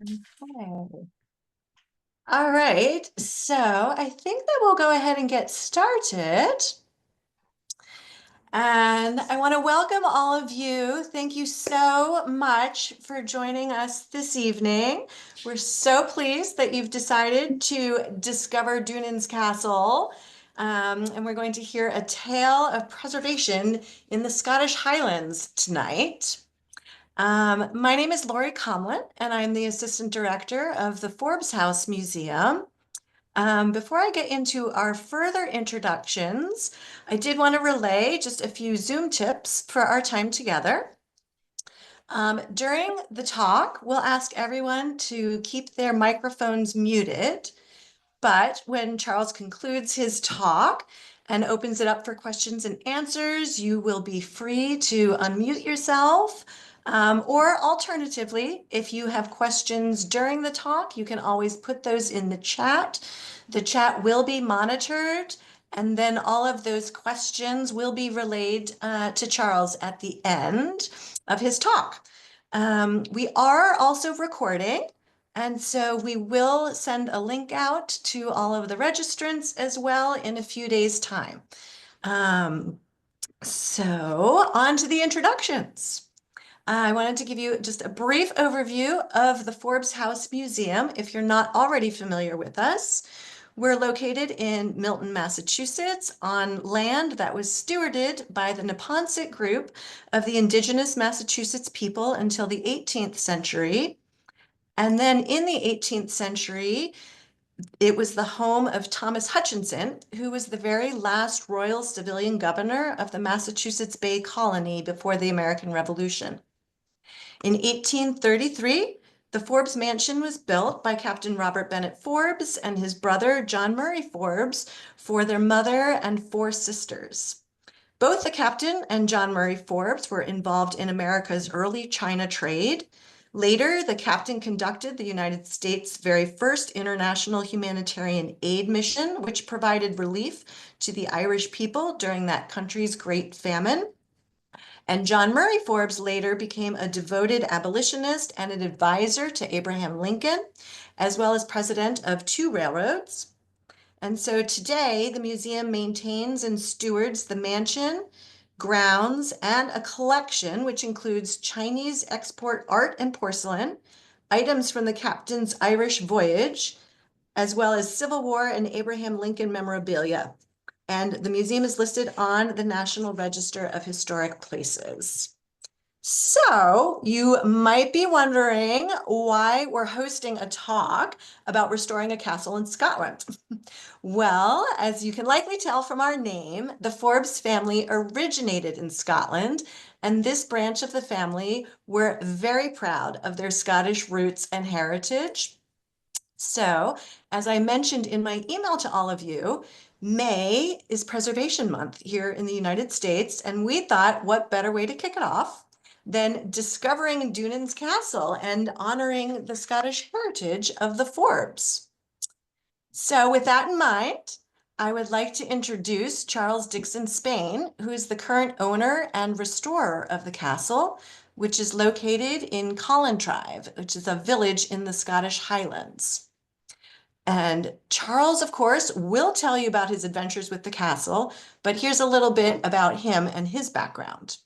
Okay. All right, so I think that we'll go ahead and get started. And I want to welcome all of you. Thank you so much for joining us this evening. We're so pleased that you've decided to discover Dunans Castle. And we're going to hear a tale of preservation in the Scottish Highlands tonight. My name is Lori Comlin, and I'm the Assistant Director of the Forbes House Museum. Before I get into our further introductions, I did want to relay just a few Zoom tips for our time together. During the talk, we'll ask everyone to keep their microphones muted. But when Charles concludes his talk and opens it up for questions and answers, you will be free to unmute yourself. Or alternatively, if you have questions during the talk, you can always put those in the chat. The chat will be monitored, and then all of those questions will be relayed to Charles at the end of his talk. We are also recording. And so we will send a link out to all of the registrants as well in a few days' time. So on to the introductions. I wanted to give you just a brief overview of the Forbes House Museum if you're not already familiar with us. We're located in Milton, Massachusetts, on land that was stewarded by the Neponset group of the indigenous Massachusetts people until the 18th century. And then in the 18th century, it was the home of Thomas Hutchinson, who was the very last royal civilian governor of the Massachusetts Bay Colony before the American Revolution. In 1833, the Forbes Mansion was built by Captain Robert Bennett Forbes and his brother John Murray Forbes for their mother and 4 sisters. Both the captain and John Murray Forbes were involved in America's early China trade. Later, the captain conducted the United States' very first international humanitarian aid mission, which provided relief to the Irish people during that country's Great Famine. And John Murray Forbes later became a devoted abolitionist and an advisor to Abraham Lincoln, as well as president of 2 railroads. And so today, the museum maintains and stewards the mansion, grounds, and a collection which includes Chinese export art and porcelain, items from the captain's Irish voyage, as well as Civil War and Abraham Lincoln memorabilia. And the museum is listed on the National Register of Historic Places. So you might be wondering why we're hosting a talk about restoring a castle in Scotland. Well, as you can likely tell from our name, the Forbes family originated in Scotland, and this branch of the family were very proud of their Scottish roots and heritage. So, as I mentioned in my email to all of you, May is Preservation Month here in the United States, and we thought what better way to kick it off than discovering Dunans Castle and honoring the Scottish heritage of the Forbes. So with that in mind, I would like to introduce Charles Dixon-Spain, who is the current owner and restorer of the castle, which is located in Collintrive, which is a village in the Scottish Highlands. And Charles, of course, will tell you about his adventures with the castle, but here's a little bit about him and his background.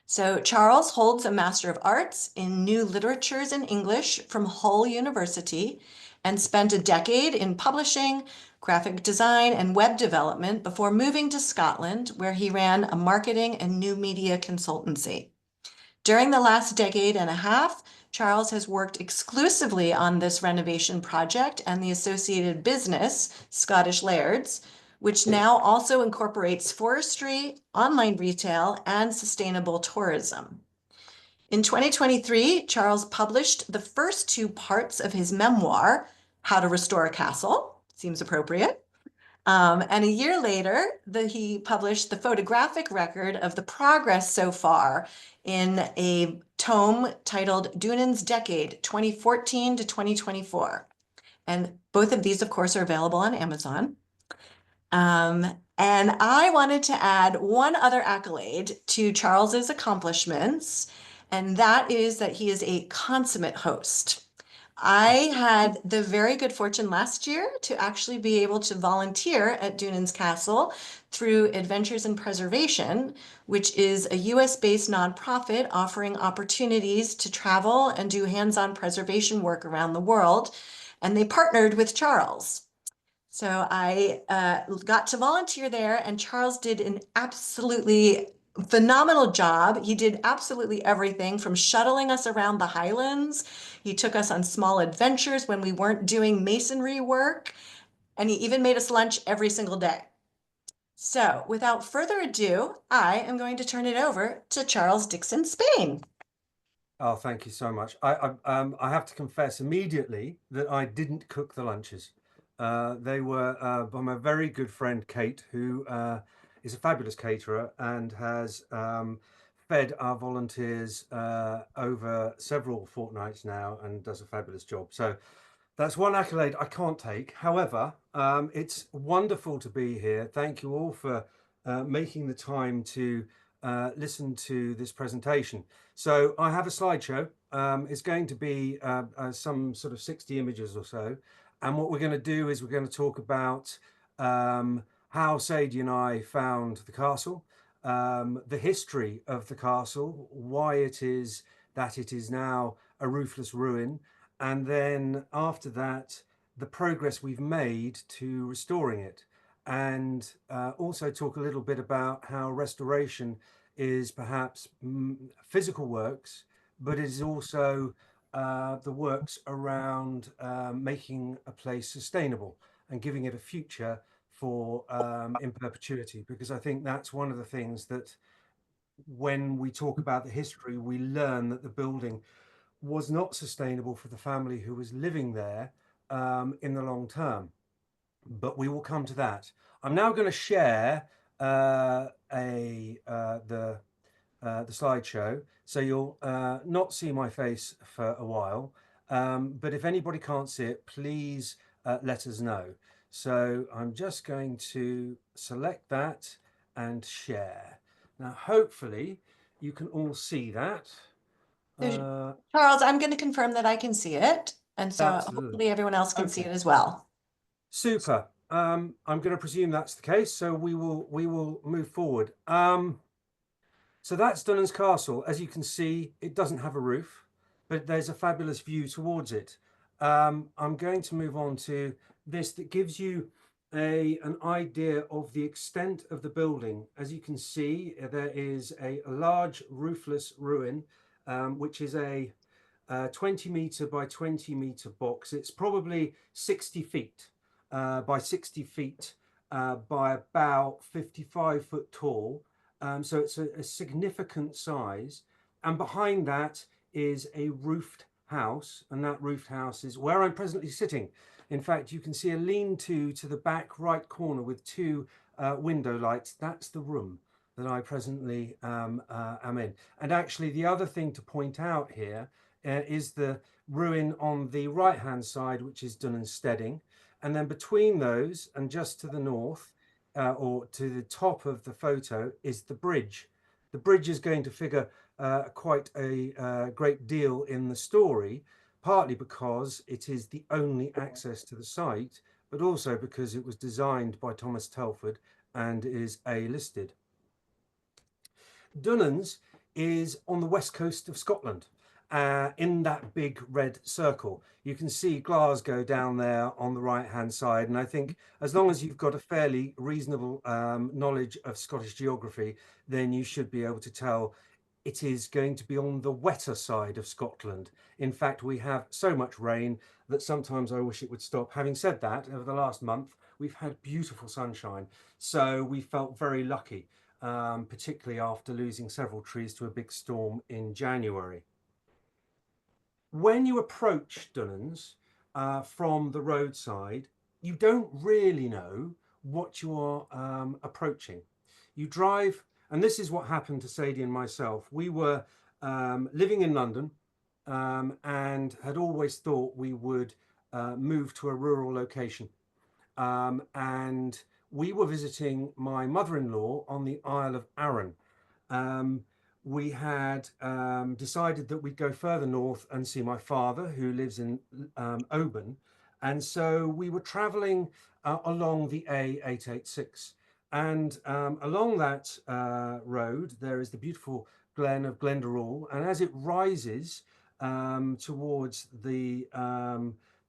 So Charles holds a Master of Arts in New Literatures and English from Hull University and spent a decade in publishing, graphic design, and web development before moving to Scotland, where he ran a marketing and new media consultancy. During the last decade and a half, Charles has worked exclusively on this renovation project and the associated business, Scottish Lairds, which now also incorporates forestry, online retail, and sustainable tourism. In 2023, Charles published the first 2 parts of his memoir, How to Restore a Castle, seems appropriate. And a year later, he published the photographic record of the progress so far in a tome titled Dunans Decade, 2014 to 2024. And both of these, of course, are available on Amazon. And I wanted to add one other accolade to Charles's accomplishments, and that is that he is a consummate host. I had the very good fortune last year to actually be able to volunteer at Dunans Castle through Adventures in Preservation, which is a US-based nonprofit offering opportunities to travel and do hands-on preservation work around the world. And they partnered with Charles. So I got to volunteer there, and Charles did an absolutely phenomenal job. He did absolutely everything from shuttling us around the Highlands. He took us on small adventures when we weren't doing masonry work, and he even made us lunch every single day. So without further ado, I am going to turn it over to Charles Dixon-Spain. Oh, thank you so much. I have to confess immediately that I didn't cook the lunches. They were by my very good friend Kate, who is a fabulous caterer and has fed our volunteers over several fortnights now and does a fabulous job. So that's one accolade I can't take. However, it's wonderful to be here. Thank you all for making the time to listen to this presentation. So I have a slideshow. It's going to be some sort of 60 images or so. And what we're going to do is we're going to talk about how Sadie and I found the castle, the history of the castle, why it is that it is now a roofless ruin, and then after that, the progress we've made to restoring it, and also talk a little bit about how restoration is perhaps physical works, but it is also the works around making a place sustainable and giving it a future for in perpetuity, because I think that's one of the things that when we talk about the history, we learn that the building was not sustainable for the family who was living there in the long term. But we will come to that. I'm now going to share the slideshow, so you'll not see my face for a while. But if anybody can't see it, please let us know. So I'm just going to select that and share. Now, hopefully, you can all see that. So, Uh, Charles, I'm going to confirm that I can see it. And so Absolutely. hopefully everyone else can see it Okay. as well. Super. I'm going to presume that's the case, so we will move forward. So that's Dunans Castle. As you can see, it doesn't have a roof, but there's a fabulous view towards it. I'm going to move on to this that gives you an idea of the extent of the building. As you can see, there is a large roofless ruin, which is a 20-meter by 20-meter box. It's probably 60 feet by 60 feet by about 55 foot tall. So it's a significant size. And behind that is a roofed house. And that roofed house is where I'm presently sitting. In fact, you can see a lean-to the back right corner with two window lights. That's the room that I presently am in. And actually, the other thing to point out here is the ruin on the right hand side, which is Dunans Steading. And then between those and just to the north, or to the top of the photo, is the bridge. The bridge is going to figure quite a great deal in the story, partly because it is the only access to the site, but also because it was designed by Thomas Telford and is A-listed. Dunans is on the west coast of Scotland. In that big red circle, you can see Glasgow down there on the right hand side, and I think as long as you've got a fairly reasonable knowledge of Scottish geography, then you should be able to tell it is going to be on the wetter side of Scotland. In fact, we have so much rain that sometimes I wish it would stop. Having said that, over the last month we've had beautiful sunshine, so we felt very lucky, particularly after losing several trees to a big storm in January. When you approach Dunans from the roadside, you don't really know what you are approaching. You drive, and this is what happened to Sadie and myself. We were living in London and had always thought we would move to a rural location. And we were visiting my mother-in-law on the Isle of Arran. we had decided that we'd go further north and see my father, who lives in Oban. And so we were traveling along the A886. And along that road, there is the beautiful Glen of Glendaruel. And as it rises towards the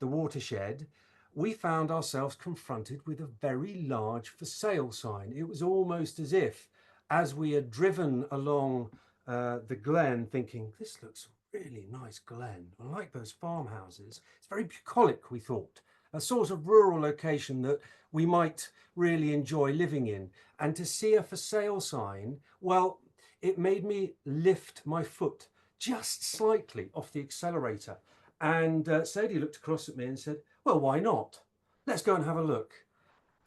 watershed, we found ourselves confronted with a very large for sale sign. It was almost as if, as we had driven along the glen, thinking, this looks a really nice glen. I like those farmhouses. It's very bucolic, we thought, a sort of rural location that we might really enjoy living in. And to see a for sale sign, well, it made me lift my foot just slightly off the accelerator. And Sadie looked across at me and said, well, why not? Let's go and have a look.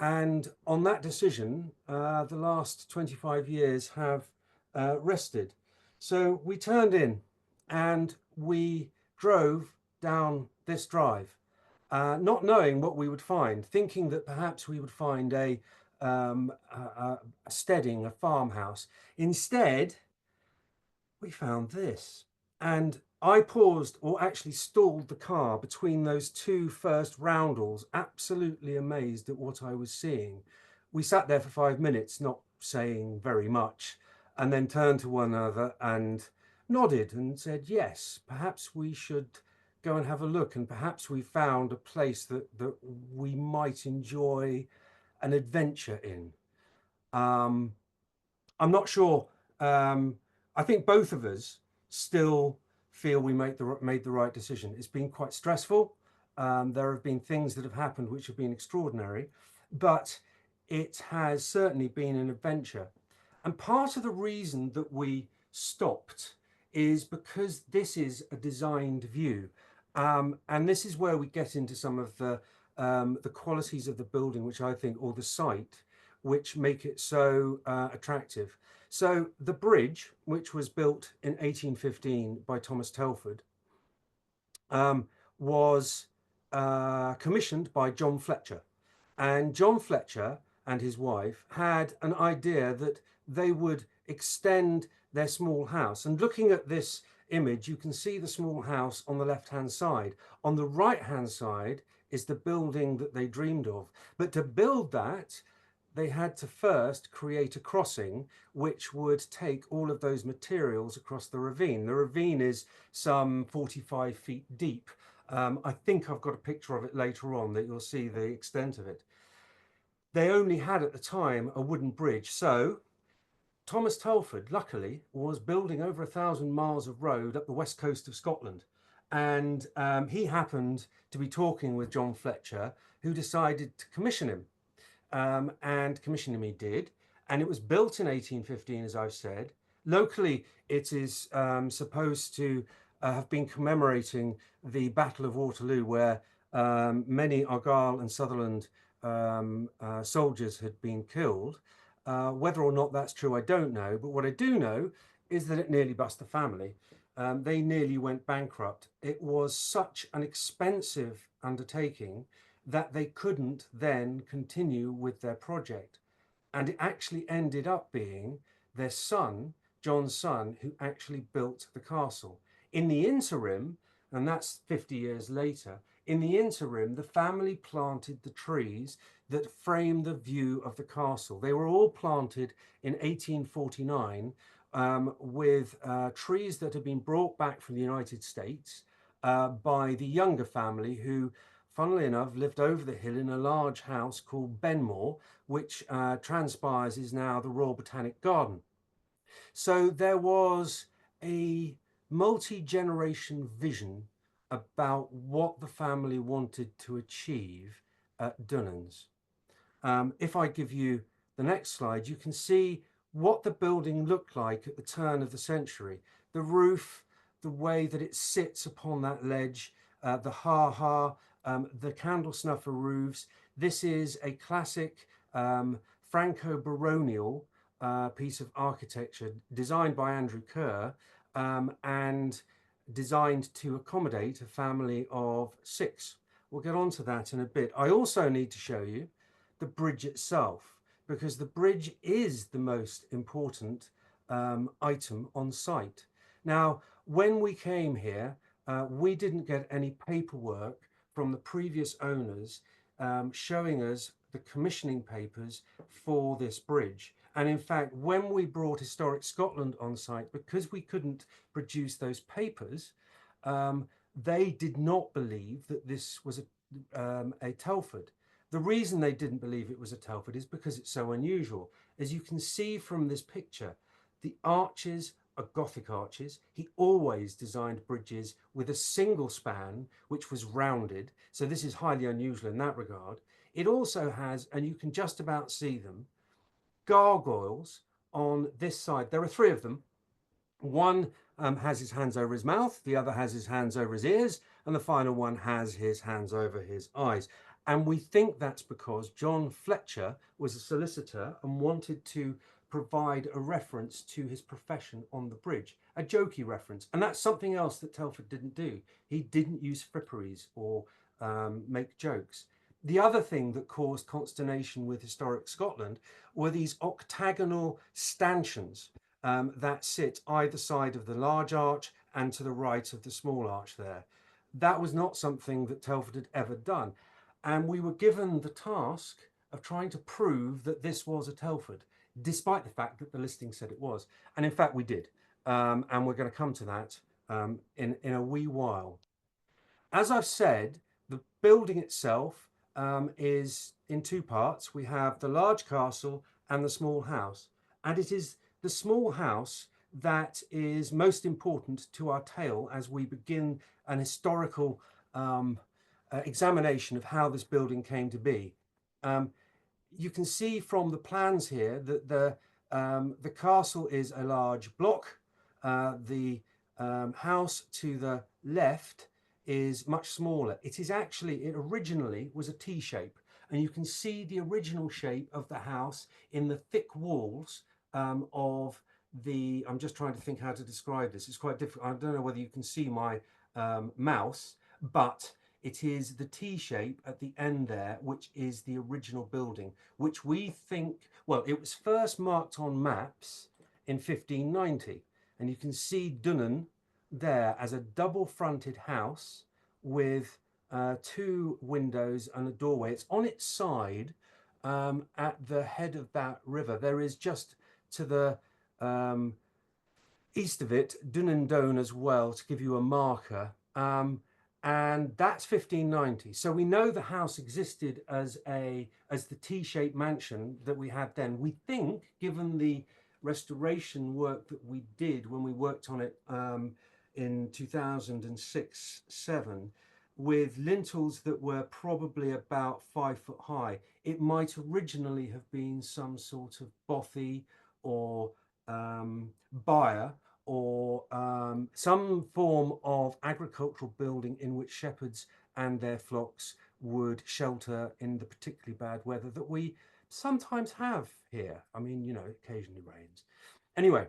And on that decision, the last 25 years have rested. So we turned in and we drove down this drive, not knowing what we would find, thinking that perhaps we would find a steading, a farmhouse. Instead, we found this. And I paused, or actually stalled the car between those two first roundels, absolutely amazed at what I was seeing. We sat there for 5 minutes, not saying very much, and then turned to one another and nodded and said, yes, perhaps we should go and have a look. And perhaps we found a place that we might enjoy an adventure in. I'm not sure. I think both of us still feel we made the right decision. It's been quite stressful. There have been things that have happened which have been extraordinary, but it has certainly been an adventure. And part of the reason that we stopped is because this is a designed view. And this is where we get into some of the qualities of the building, which I think, or the site, which make it so attractive. So the bridge, which was built in 1815 by Thomas Telford, was commissioned by John Fletcher. And John Fletcher and his wife had an idea that they would extend their small house. And looking at this image, you can see the small house on the left-hand side. On the right-hand side is the building that they dreamed of. But to build that, they had to first create a crossing which would take all of those materials across the ravine. The ravine is some 45 feet deep. I think I've got a picture of it later on that you'll see the extent of it. They only had at the time a wooden bridge. So Thomas Telford, luckily, was building over 1,000 miles of road up the west coast of Scotland. And he happened to be talking with John Fletcher, who decided to commission him. And commission him he did. And it was built in 1815, as I've said. Locally, it is supposed to have been commemorating the Battle of Waterloo, where many Argyll and Sutherland soldiers had been killed. Whether or not that's true, I don't know. But what I do know is that it nearly bust the family. They nearly went bankrupt. It was such an expensive undertaking that they couldn't then continue with their project. And it actually ended up being their son, John's son, who actually built the castle. In the interim, and that's 50 years later, in the interim, the family planted the trees that frame the view of the castle. They were all planted in 1849 with trees that had been brought back from the United States by the younger family, who, funnily enough, lived over the hill in a large house called Benmore, which transpires is now the Royal Botanic Garden. So there was a multi-generation vision about what the family wanted to achieve at Dunans. If I give you the next slide, you can see what the building looked like at the turn of the century. The roof, the way that it sits upon that ledge, the ha-ha, the candle snuffer roofs. This is a classic Franco-baronial piece of architecture designed by Andrew Kerr and designed to accommodate a family of 6. We'll get on to that in a bit. I also need to show you the bridge itself, because the bridge is the most important item on site. Now, when we came here, we didn't get any paperwork from the previous owners showing us the commissioning papers for this bridge. And in fact, when we brought Historic Scotland on site, because we couldn't produce those papers, they did not believe that this was a Telford. The reason they didn't believe it was a Telford is because it's so unusual. As you can see from this picture, the arches are Gothic arches. He always designed bridges with a single span, which was rounded. So this is highly unusual in that regard. It also has, and you can just about see them, gargoyles on this side. There are three of them. One has his hands over his mouth, the other has his hands over his ears, and the final one has his hands over his eyes. And we think that's because John Fletcher was a solicitor and wanted to provide a reference to his profession on the bridge, a jokey reference. And that's something else that Telford didn't do. He didn't use fripperies or make jokes. The other thing that caused consternation with Historic Scotland were these octagonal stanchions that sit either side of the large arch and to the right of the small arch there. That was not something that Telford had ever done. And we were given the task of trying to prove that this was a Telford, despite the fact that the listing said it was. And in fact, we did. And we're going to come to that in a wee while. As I've said, the building itself is in two parts. We have the large castle and the small house. And it is the small house that is most important to our tale as we begin an historical examination of how this building came to be. You can see from the plans here that the castle is a large block. The house to the left is much smaller. It originally was a T shape, and you can see the original shape of the house in the thick walls of the, I'm just trying to think how to describe this. It's quite difficult. I don't know whether you can see my mouse, but it is the T shape at the end there, which is the original building, which we think, well, it was first marked on maps in 1590. And you can see Dunan there as a double-fronted house with two windows and a doorway. It's on its side at the head of that river. There is just to the east of it, Dunandone as well, to give you a marker. And that's 1590. So we know the house existed as the T-shaped mansion that we had then. We think, given the restoration work that we did when we worked on it in 2006-7, with lintels that were probably about 5 foot high, it might originally have been some sort of bothy or byre, or some form of agricultural building in which shepherds and their flocks would shelter in the particularly bad weather that we sometimes have here. I mean, you know, occasionally rains. Anyway,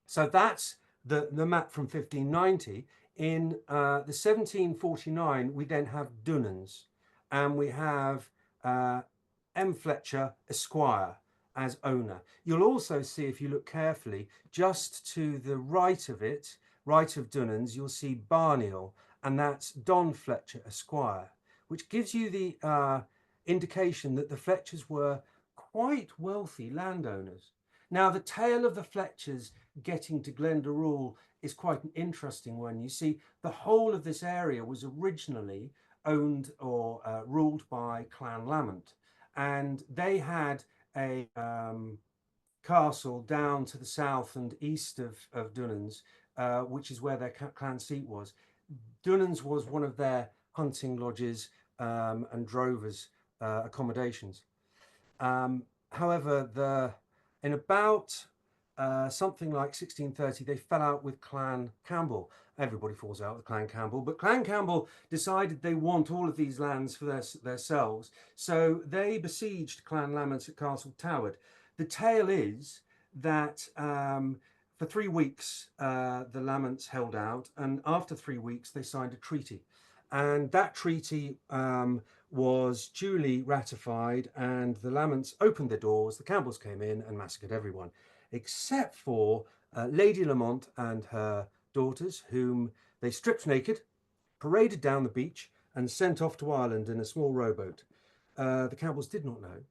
so that's the map from 1590. In the 1749, we then have Dunans, and we have M. Fletcher, Esquire, as owner. You'll also see, if you look carefully, just to the right of it, right of Dunans, you'll see Barneal, and that's Don Fletcher, Esquire, which gives you the indication that the Fletchers were quite wealthy landowners. Now, the tale of the Fletchers getting to Glendaruel is quite an interesting one. You see, the whole of this area was originally owned or ruled by Clan Lamont, and they had a castle down to the south and east of Dunans, which is where their clan seat was. Dunans was one of their hunting lodges and drovers' accommodations. However, in about something like 1630, they fell out with Clan Campbell. Everybody falls out with Clan Campbell, but Clan Campbell decided they want all of these lands for themselves, so they besieged Clan Lamont at Castle Toward. The tale is that for 3 weeks the Lamonts held out, and after 3 weeks they signed a treaty, and that treaty was duly ratified, and the Lamonts opened their doors, the Campbells came in and massacred everyone. except for Lady Lamont and her daughters, whom they stripped naked, paraded down the beach, and sent off to Ireland in a small rowboat. The Campbells did not know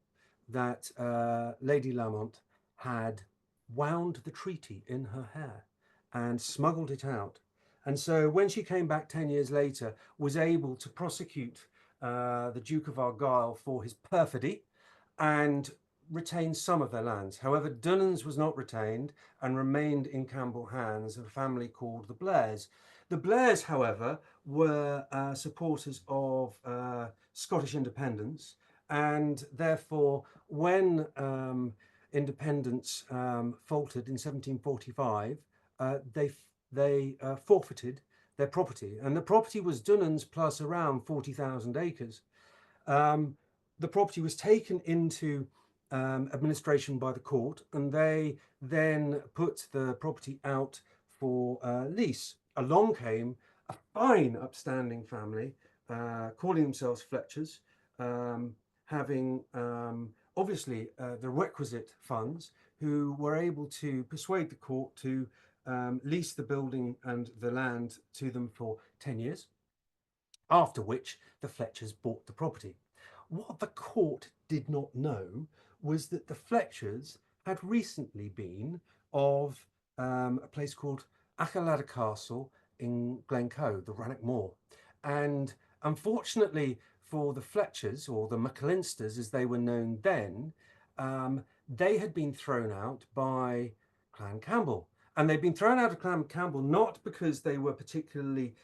that Lady Lamont had wound the treaty in her hair and smuggled it out. And so when she came back 10 years later, was able to prosecute the Duke of Argyll for his perfidy and retain some of their lands. However, Dunans was not retained and remained in Campbell hands of a family called the Blairs. The Blairs, however, were supporters of Scottish independence, and therefore, when independence faltered in 1745, they forfeited their property, and the property was Dunans plus around 40,000 acres. The property was taken into administration by the court, and they then put the property out for lease. Along came a fine upstanding family calling themselves Fletchers, having obviously the requisite funds, who were able to persuade the court to lease the building and the land to them for 10 years, after which the Fletchers bought the property. What the court did not know was that the Fletchers had recently been of a place called Achallada Castle in Glencoe, the Rannoch Moor. And unfortunately for the Fletchers, or the MacAlisters as they were known then, they had been thrown out by Clan Campbell. And they'd been thrown out of Clan Campbell not because they were particularly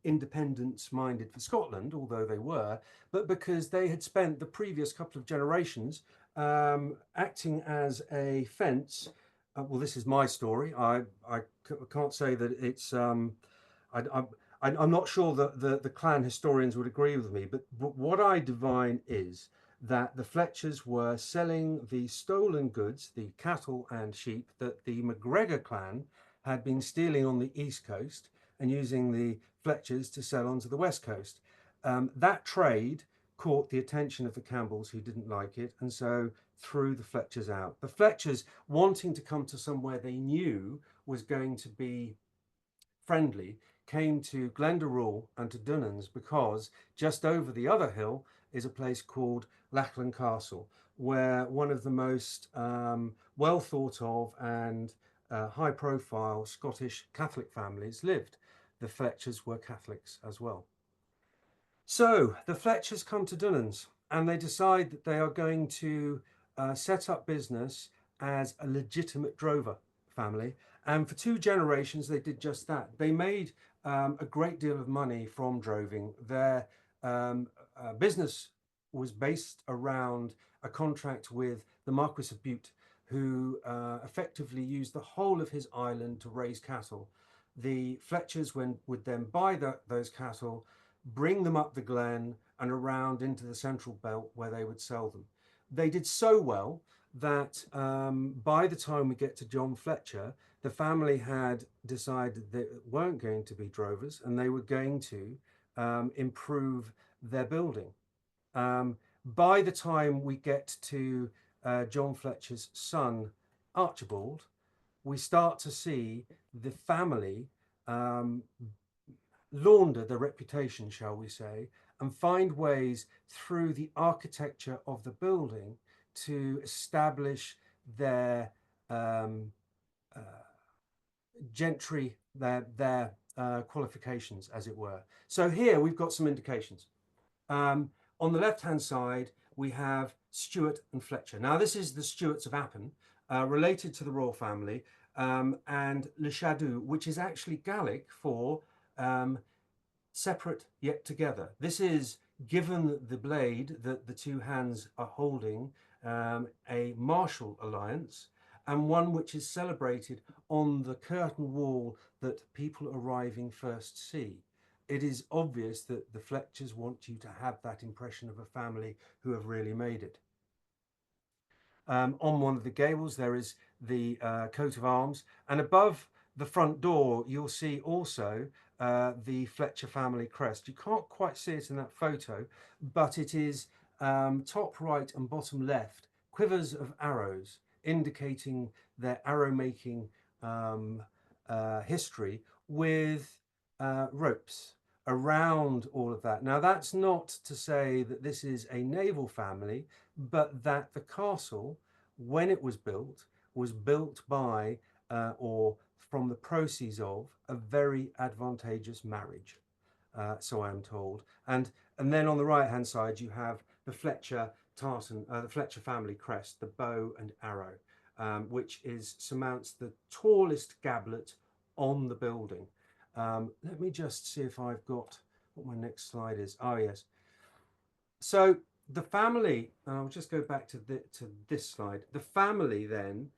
independence minded for Scotland, although they were, but because they had spent the previous couple of generations acting as a fence. Well, this is my story. I can't say that it's I'm not sure that the clan historians would agree with me, but what I divine is that the Fletchers were selling the stolen goods, the cattle and sheep, that the MacGregor clan had been stealing on the east coast and using the Fletchers to sell onto the west coast. That trade caught the attention of the Campbells, who didn't like it, and so threw the Fletchers out. The Fletchers, wanting to come to somewhere they knew was going to be friendly, came to Glendaruel and to Dunans, because just over the other hill is a place called Dunans Castle, where one of the most well thought of and high profile Scottish Catholic families lived. The Fletchers were Catholics as well. So the Fletchers come to Dunans and they decide that they are going to set up business as a legitimate drover family. And for 2 generations, they did just that. They made a great deal of money from droving. Their business was based around a contract with the Marquis of Bute, who effectively used the whole of his island to raise cattle. The Fletchers would then buy those cattle, bring them up the glen and around into the central belt, where they would sell them. They did so well that by the time we get to John Fletcher, the family had decided they weren't going to be drovers and they were going to improve their building. By the time we get to John Fletcher's son, Archibald, we start to see the family launder their reputation, shall we say, and find ways through the architecture of the building to establish their gentry, their qualifications, as it were. So here we've got some indications. On the left-hand side, we have Stuart and Fletcher. Now, this is the Stuarts of Appin, related to the royal family, and Le Chadoux, which is actually Gaelic for separate yet together. This is, given the blade that the 2 hands are holding, a martial alliance, and one which is celebrated on the curtain wall that people arriving first see. It is obvious that the Fletchers want you to have that impression of a family who have really made it. On one of the gables there is the coat of arms, and above the front door you'll see also the Fletcher family crest. You can't quite see it in that photo, but it is top right and bottom left, quivers of arrows indicating their arrow making history with ropes around all of that. Now, that's not to say that this is a naval family, but that the castle, when it was built by or from the proceeds of a very advantageous marriage. So I am told. And then on the right hand side, you have the Fletcher the Fletcher family crest, the bow and arrow, which surmounts the tallest gablet on the building. Let me just see if I've got what my next slide is. Oh, yes. So the family, I'll just go back to this slide. The family then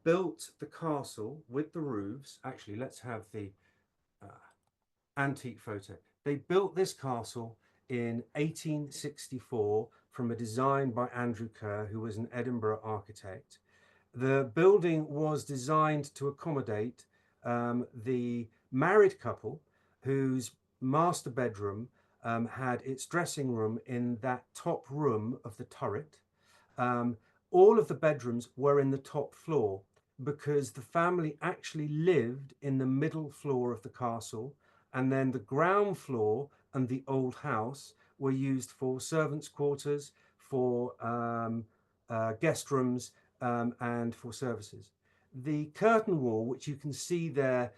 built the castle with the roofs. Actually, let's have the antique photo. They built this castle in 1864 from a design by Andrew Kerr, who was an Edinburgh architect. The building was designed to accommodate the married couple whose master bedroom had its dressing room in that top room of the turret. All of the bedrooms were in the top floor because the family actually lived in the middle floor of the castle, and then the ground floor and the old house were used for servants' quarters, for guest rooms, and for services. The curtain wall, which you can see there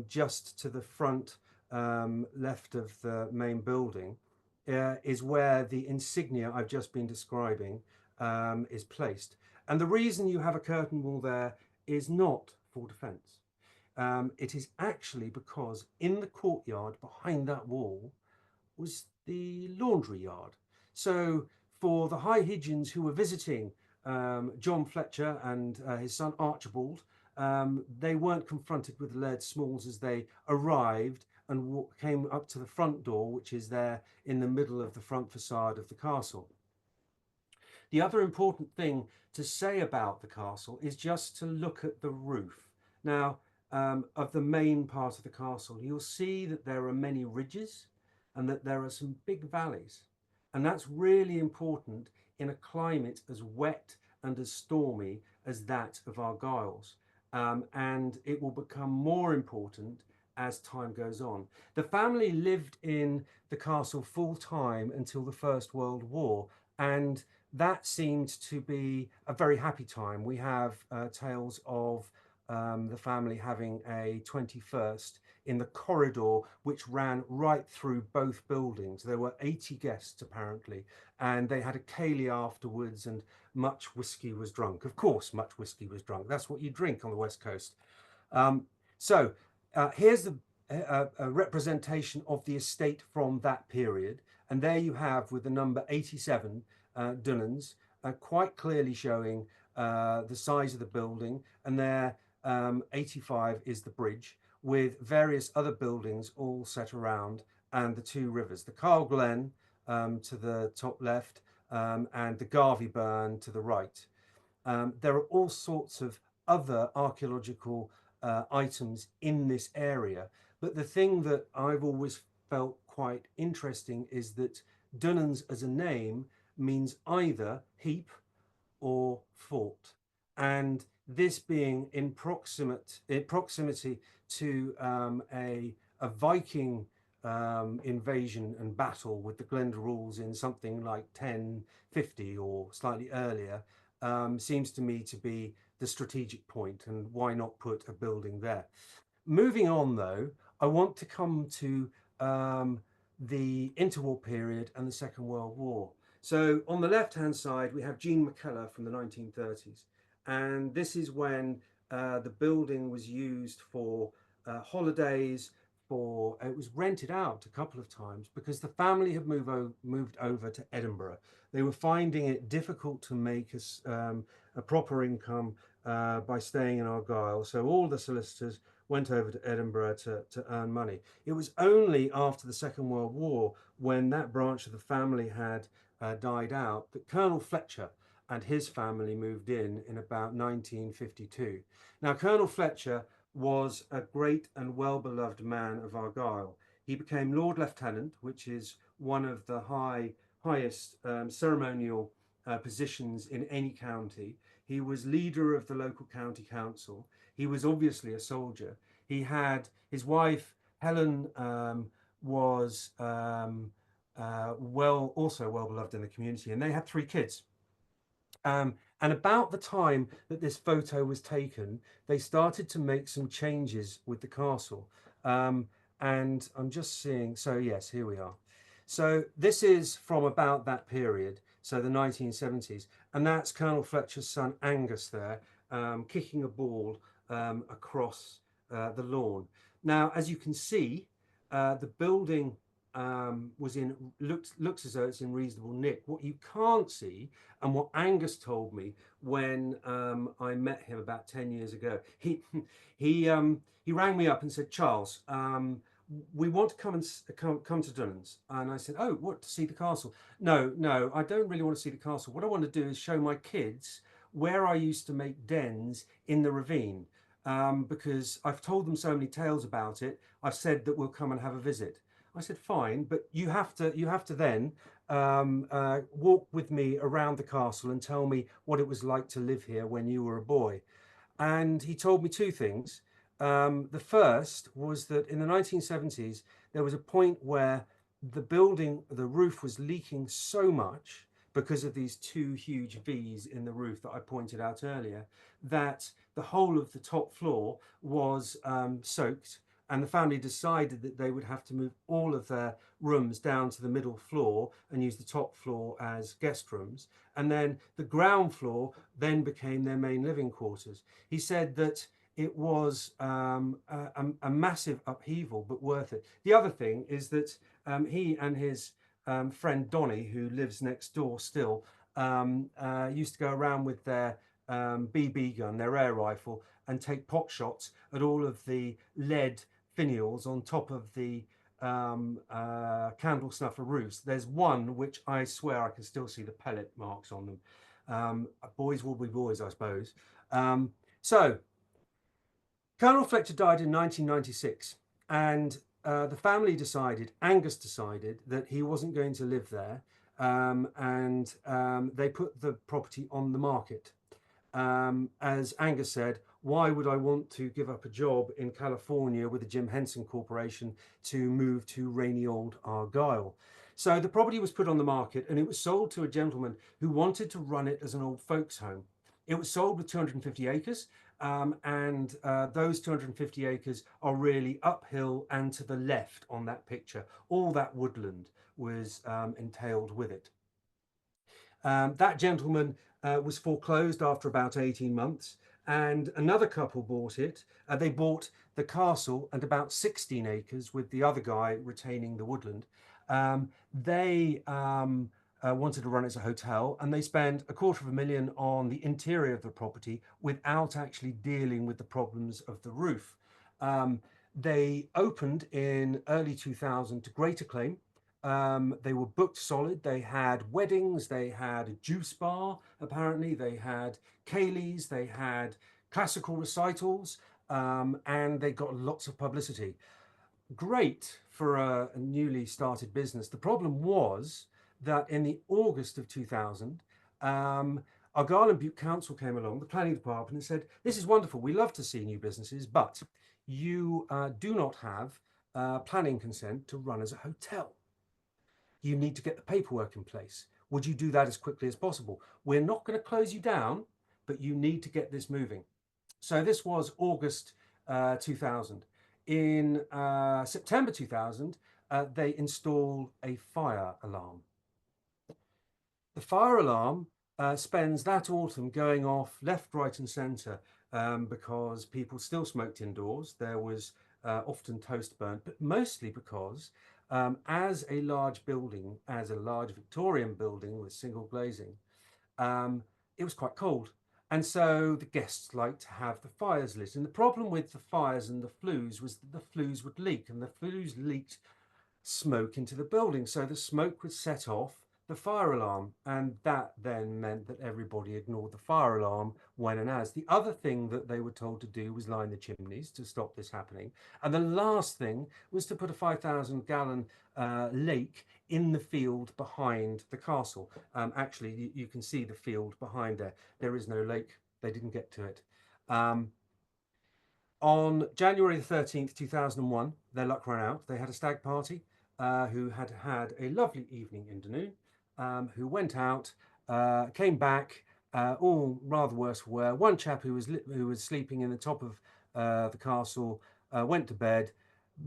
just to the front left of the main building, is where the insignia I've just been describing is placed. And the reason you have a curtain wall there is not for defence. It is actually because in the courtyard behind that wall was the laundry yard. So for the High Higgins who were visiting John Fletcher and his son Archibald, they weren't confronted with the Laird Smalls as they arrived and came up to the front door, which is there in the middle of the front facade of the castle. The other important thing to say about the castle is just to look at the roof. Now, of the main part of the castle, you'll see that there are many ridges and that there are some big valleys. And that's really important in a climate as wet and as stormy as that of Argyll's. And it will become more important as time goes on. The family lived in the castle full time until the First World War, and that seemed to be a very happy time. We have tales of the family having a 21st in the corridor which ran right through both buildings. There were 80 guests apparently, and they had a ceilidh afterwards, and much whiskey was drunk. Of course, much whiskey was drunk. That's what you drink on the West Coast. Here's a representation of the estate from that period, and there you have, with the number 87, Dunans, quite clearly showing the size of the building, and there 85 is the bridge, with various other buildings all set around, and the two rivers, the Carl Glen to the top left, and the Garvey Burn to the right. There are all sorts of other archaeological items in this area, but the thing that I've always felt quite interesting is that Dunans as a name means either heap or fort, and this being in proximity to a Viking invasion and battle with the Glendarules in something like 1050 or slightly earlier, seems to me to be the strategic point, and why not put a building there. Moving on though, I want to come to the interwar period and the Second World War. So on the left hand side we have Jean McKellar from the 1930s, and this is when the building was used for holidays. It was rented out a couple of times because the family had moved over to Edinburgh. They were finding it difficult to make a proper income by staying in Argyll, so all the solicitors went over to Edinburgh to earn money. It was only after the Second World War, when that branch of the family had died out, that Colonel Fletcher and his family moved in about 1952. Now, Colonel Fletcher was a great and well-beloved man of Argyll. He became Lord Lieutenant, which is one of the highest ceremonial positions in any county. He was leader of the local county council. He was obviously a soldier. He had his wife, Helen, was also well beloved in the community, and they had 3 kids. And about the time that this photo was taken, they started to make some changes with the castle. And I'm just seeing, so yes, here we are. So this is from about that period, so the 1970s, and that's Colonel Fletcher's son Angus there, kicking a ball across the lawn. Now, as you can see, the building looks as though it's in reasonable nick. What you can't see, and what Angus told me when I met him about 10 years ago, he rang me up and said, Charles, we want to come to Dunans. And I said, oh, what, to see the castle? No, I don't really want to see the castle. What I want to do is show my kids where I used to make dens in the ravine, because I've told them so many tales about it. I've said that we'll come and have a visit. I said, fine, but you have to then walk with me around the castle and tell me what it was like to live here when you were a boy. And he told me 2 things. The first was that in the 1970s, there was a point where the roof was leaking so much because of these 2 huge V's in the roof that I pointed out earlier, that the whole of the top floor was soaked, and the family decided that they would have to move all of their rooms down to the middle floor and use the top floor as guest rooms. And then the ground floor then became their main living quarters. He said that it was a massive upheaval, but worth it. The other thing is that he and his friend Donnie, who lives next door still, used to go around with their BB gun, their air rifle, and take pot shots at all of the lead finials on top of the candle snuffer roofs. There's one which I swear I can still see the pellet marks on them. Boys will be boys, I suppose. So Colonel Fletcher died in 1996, and the family Angus decided that he wasn't going to live there, and they put the property on the market. As Angus said, why would I want to give up a job in California with the Jim Henson Corporation to move to rainy old Argyll? So the property was put on the market, and it was sold to a gentleman who wanted to run it as an old folks home. It was sold with 250 acres, and those 250 acres are really uphill and to the left on that picture. All that woodland was entailed with it. That gentleman was foreclosed after about 18 months, and another couple bought it. They bought the castle and about 16 acres, with the other guy retaining the woodland. They wanted to run it as a hotel, and they spent $250,000 on the interior of the property without actually dealing with the problems of the roof. They opened in early 2000 to great acclaim. They were booked solid. They had weddings, they had a juice bar, apparently, they had ceilidhs, they had classical recitals, and they got lots of publicity. Great for a newly started business. The problem was that in the August of 2000, Argyll and Bute Council came along, the planning department, and said, this is wonderful, we love to see new businesses, but you do not have planning consent to run as a hotel. You need to get the paperwork in place. Would you do that as quickly as possible? We're not going to close you down, but you need to get this moving. So this was August 2000. In September 2000, they installed a fire alarm. The fire alarm spends that autumn going off left, right and centre, because people still smoked indoors. There was often toast burnt, but mostly because as a large building, as a large Victorian building with single glazing, it was quite cold. And so the guests liked to have the fires lit. And the problem with the fires and the flues was that the flues would leak, and the flues leaked smoke into the building. So the smoke would set off the fire alarm, and that then meant that everybody ignored the fire alarm when and as. The other thing that they were told to do was line the chimneys to stop this happening. And the last thing was to put a 5,000 gallon lake in the field behind the castle. Actually, you can see the field behind there. There is no lake. They didn't get to it. On January the 13th, 2001, their luck ran out. They had a stag party who had had a lovely evening in Dunoon, who went out, came back, all rather worse for wear. One chap who was sleeping in the top of the castle went to bed.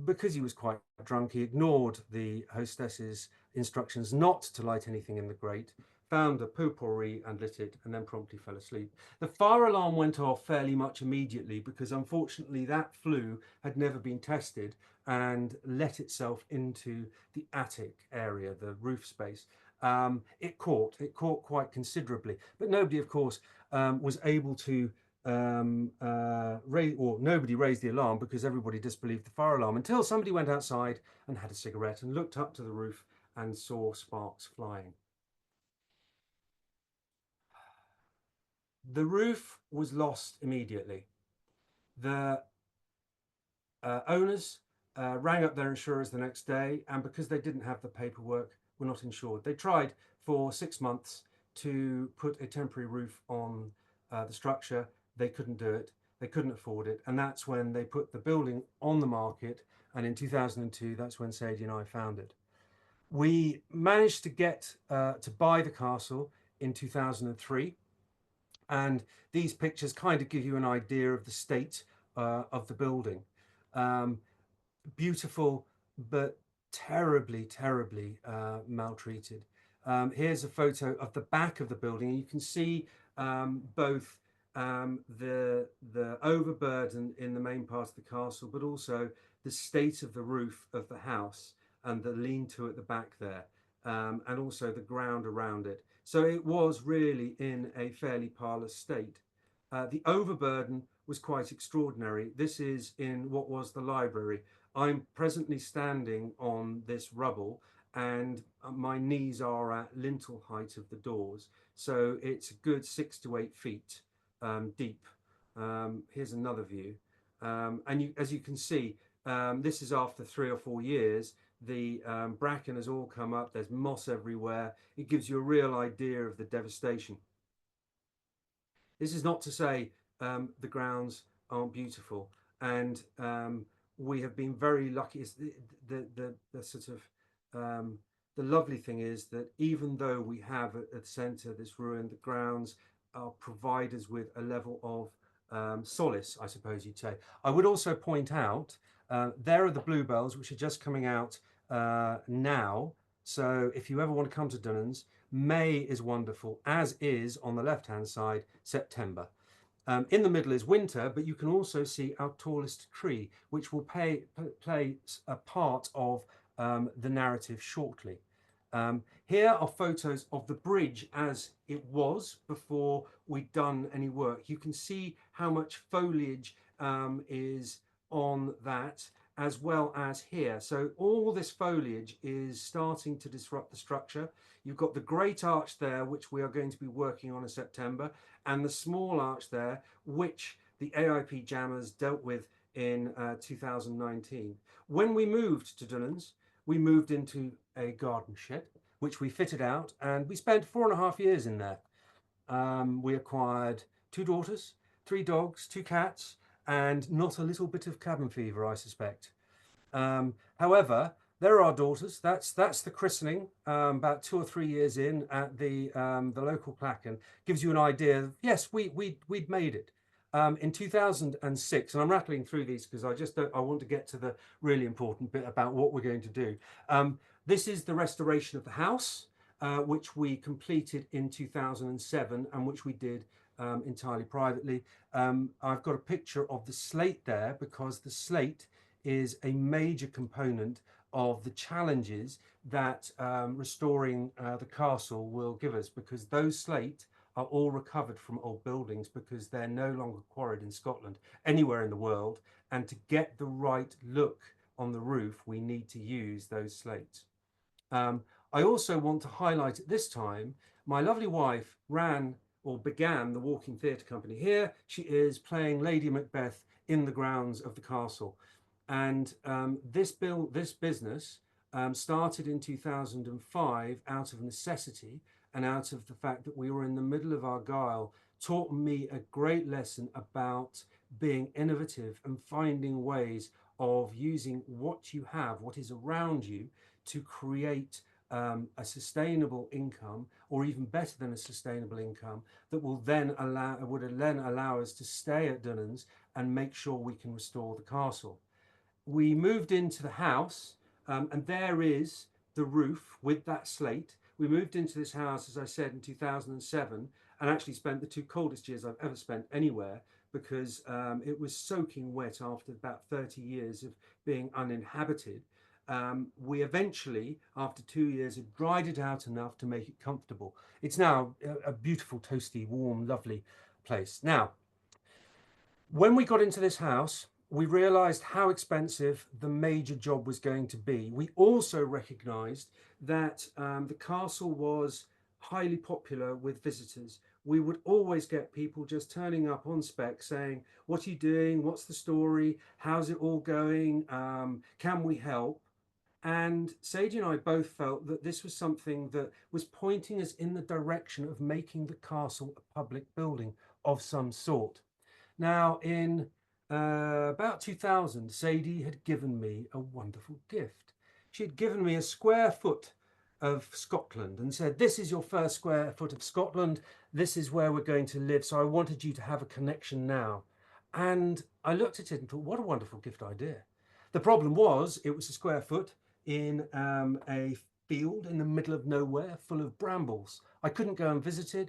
Because he was quite drunk, he ignored the hostess's instructions not to light anything in the grate, found a potpourri and lit it, and then promptly fell asleep. The fire alarm went off fairly much immediately because unfortunately that flue had never been tested and let itself into the attic area, the roof space. It caught quite considerably, but nobody, of course, was able to nobody raised the alarm because everybody disbelieved the fire alarm until somebody went outside and had a cigarette and looked up to the roof and saw sparks flying. The roof was lost immediately. The owners rang up their insurers the next day, and because they didn't have the paperwork, were not insured. They tried for 6 months to put a temporary roof on the structure. They couldn't do it. They couldn't afford it, and that's when they put the building on the market. And in 2002, that's when Sadie and I found it. We managed to get to buy the castle in 2003. And these pictures kind of give you an idea of the state of the building. Beautiful, but terribly maltreated. Here's a photo of the back of the building. You can see both the overburden in the main part of the castle, but also the state of the roof of the house and the lean-to at the back there, and also the ground around it. So it was really in a fairly parlous state. The overburden was quite extraordinary. This is in what was the library. I'm presently standing on this rubble, and my knees are at lintel height of the doors. So it's a good 6 to 8 feet deep. Here's another view. And as you can see, this is after 3 or 4 years. The bracken has all come up. There's moss everywhere. It gives you a real idea of the devastation. This is not to say the grounds aren't beautiful, and we have been very lucky. The sort of the lovely thing is that even though we have at the centre this ruin, the grounds provide us with a level of solace, I suppose you'd say. I would also point out there are the bluebells, which are just coming out now. So if you ever want to come to Dunans, May is wonderful, as is on the left-hand side, September. In the middle is winter, but you can also see our tallest tree, which will play a part of the narrative shortly. Here are photos of the bridge as it was before we'd done any work. You can see how much foliage is on that, as well as here. So all this foliage is starting to disrupt the structure. You've got the great arch there, which we are going to be working on in September, and the small arch there, which the AIP jammers dealt with in 2019. When we moved to Dunans, we moved into a garden shed, which we fitted out, and we spent 4.5 years in there. We acquired 2 daughters, 3 dogs, 2 cats, and not a little bit of cabin fever, I suspect. However, there are our daughters. That's the christening, about 2 or 3 years in at the local Clachan. Gives you an idea. Yes, we'd made it. In 2006, and I'm rattling through these because I want to get to the really important bit about what we're going to do. This is the restoration of the house, which we completed in 2007 and which we did entirely privately. I've got a picture of the slate there because the slate is a major component of the challenges that restoring the castle will give us, because those slate are all recovered from old buildings because they're no longer quarried in Scotland, anywhere in the world. And to get the right look on the roof, we need to use those slates. I also want to highlight at this time, my lovely wife began the Walking Theatre Company. Here she is playing Lady Macbeth in the grounds of the castle. And this business started in 2005 out of necessity and out of the fact that we were in the middle of Argyll, taught me a great lesson about being innovative and finding ways of using what you have, what is around you, to create a sustainable income, or even better than a sustainable income, that would then allow us to stay at Dunans and make sure we can restore the castle. We moved into the house, and there is the roof with that slate. We moved into this house, as I said, in 2007, and actually spent the 2 coldest years I've ever spent anywhere, because it was soaking wet after about 30 years of being uninhabited. We eventually, after 2 years, had dried it out enough to make it comfortable. It's now a beautiful, toasty, warm, lovely place. Now, when we got into this house, we realized how expensive the major job was going to be. We also recognized that the castle was highly popular with visitors. We would always get people just turning up on spec saying, what are you doing? What's the story? How's it all going? Can we help? And Sadie and I both felt that this was something that was pointing us in the direction of making the castle a public building of some sort. Now, in about 2000, Sadie had given me a wonderful gift. She had given me a square foot of Scotland and said, this is your first square foot of Scotland. This is where we're going to live. So I wanted you to have a connection now. And I looked at it and thought, what a wonderful gift idea. The problem was, it was a square foot in a field in the middle of nowhere full of brambles. I couldn't go and visit it.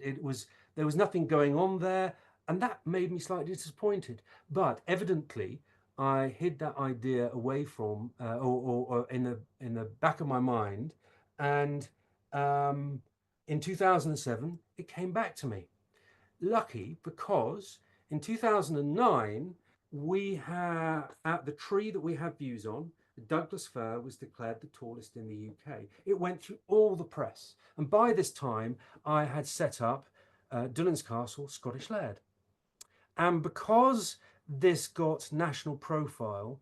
There was nothing going on there. And that made me slightly disappointed. But evidently, I hid that idea away from, or in the back of my mind. And in 2007, it came back to me. Lucky, because in 2009, we had, at the tree that we have views on, the Douglas fir was declared the tallest in the UK. It went through all the press. And by this time, I had set up Dunans Castle, Scottish Laird. And because this got national profile,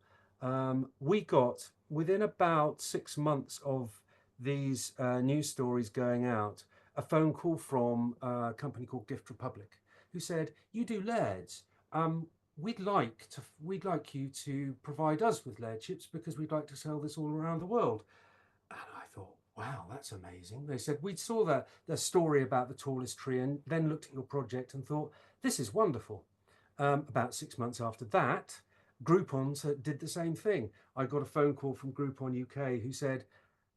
we got, within about 6 months of these news stories going out, a phone call from a company called Gift Republic, who said, you do lairds. We'd like you to provide us with laird chips because we'd like to sell this all around the world. And I thought, wow, that's amazing. They said, we saw the story about the tallest tree and then looked at your project and thought, this is wonderful. About 6 months after that, Groupon did the same thing. I got a phone call from Groupon UK who said,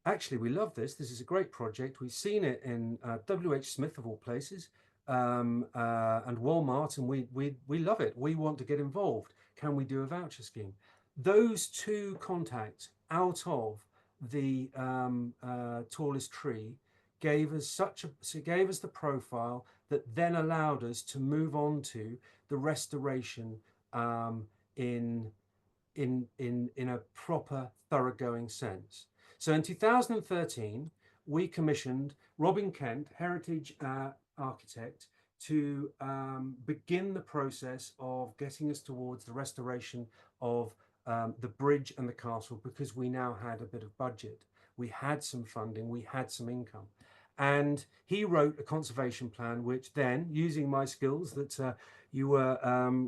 actually, we love this. This is a great project. We've seen it in WH Smith, of all places, and Walmart, and we love it. We want to get involved. Can we do a voucher scheme? Those 2 contacts out of the tallest tree gave us the profile that then allowed us to move on to the restoration in a proper, thoroughgoing sense. So in 2013, we commissioned Robin Kent, heritage architect, to begin the process of getting us towards the restoration of the bridge and the castle, because we now had a bit of budget. We had some funding, we had some income. And he wrote a conservation plan, which then, using my skills that you were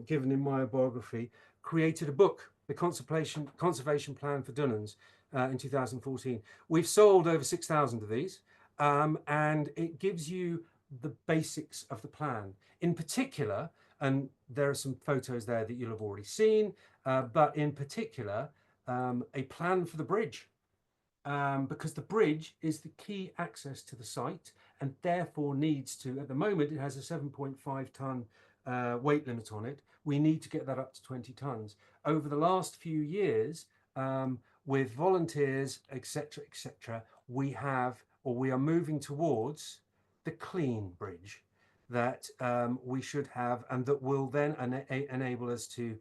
given in my biography, created a book, the Conservation Plan for Dunans, in 2014. We've sold over 6,000 of these, and it gives you the basics of the plan. In particular, and there are some photos there that you'll have already seen, but in particular, a plan for the bridge. Because the bridge is the key access to the site, and therefore needs to, at the moment, it has a 7.5 ton weight limit on it. We need to get that up to 20 tons. Over the last few years, with volunteers, etc., we are moving towards the clean bridge that we should have, and that will then enable us to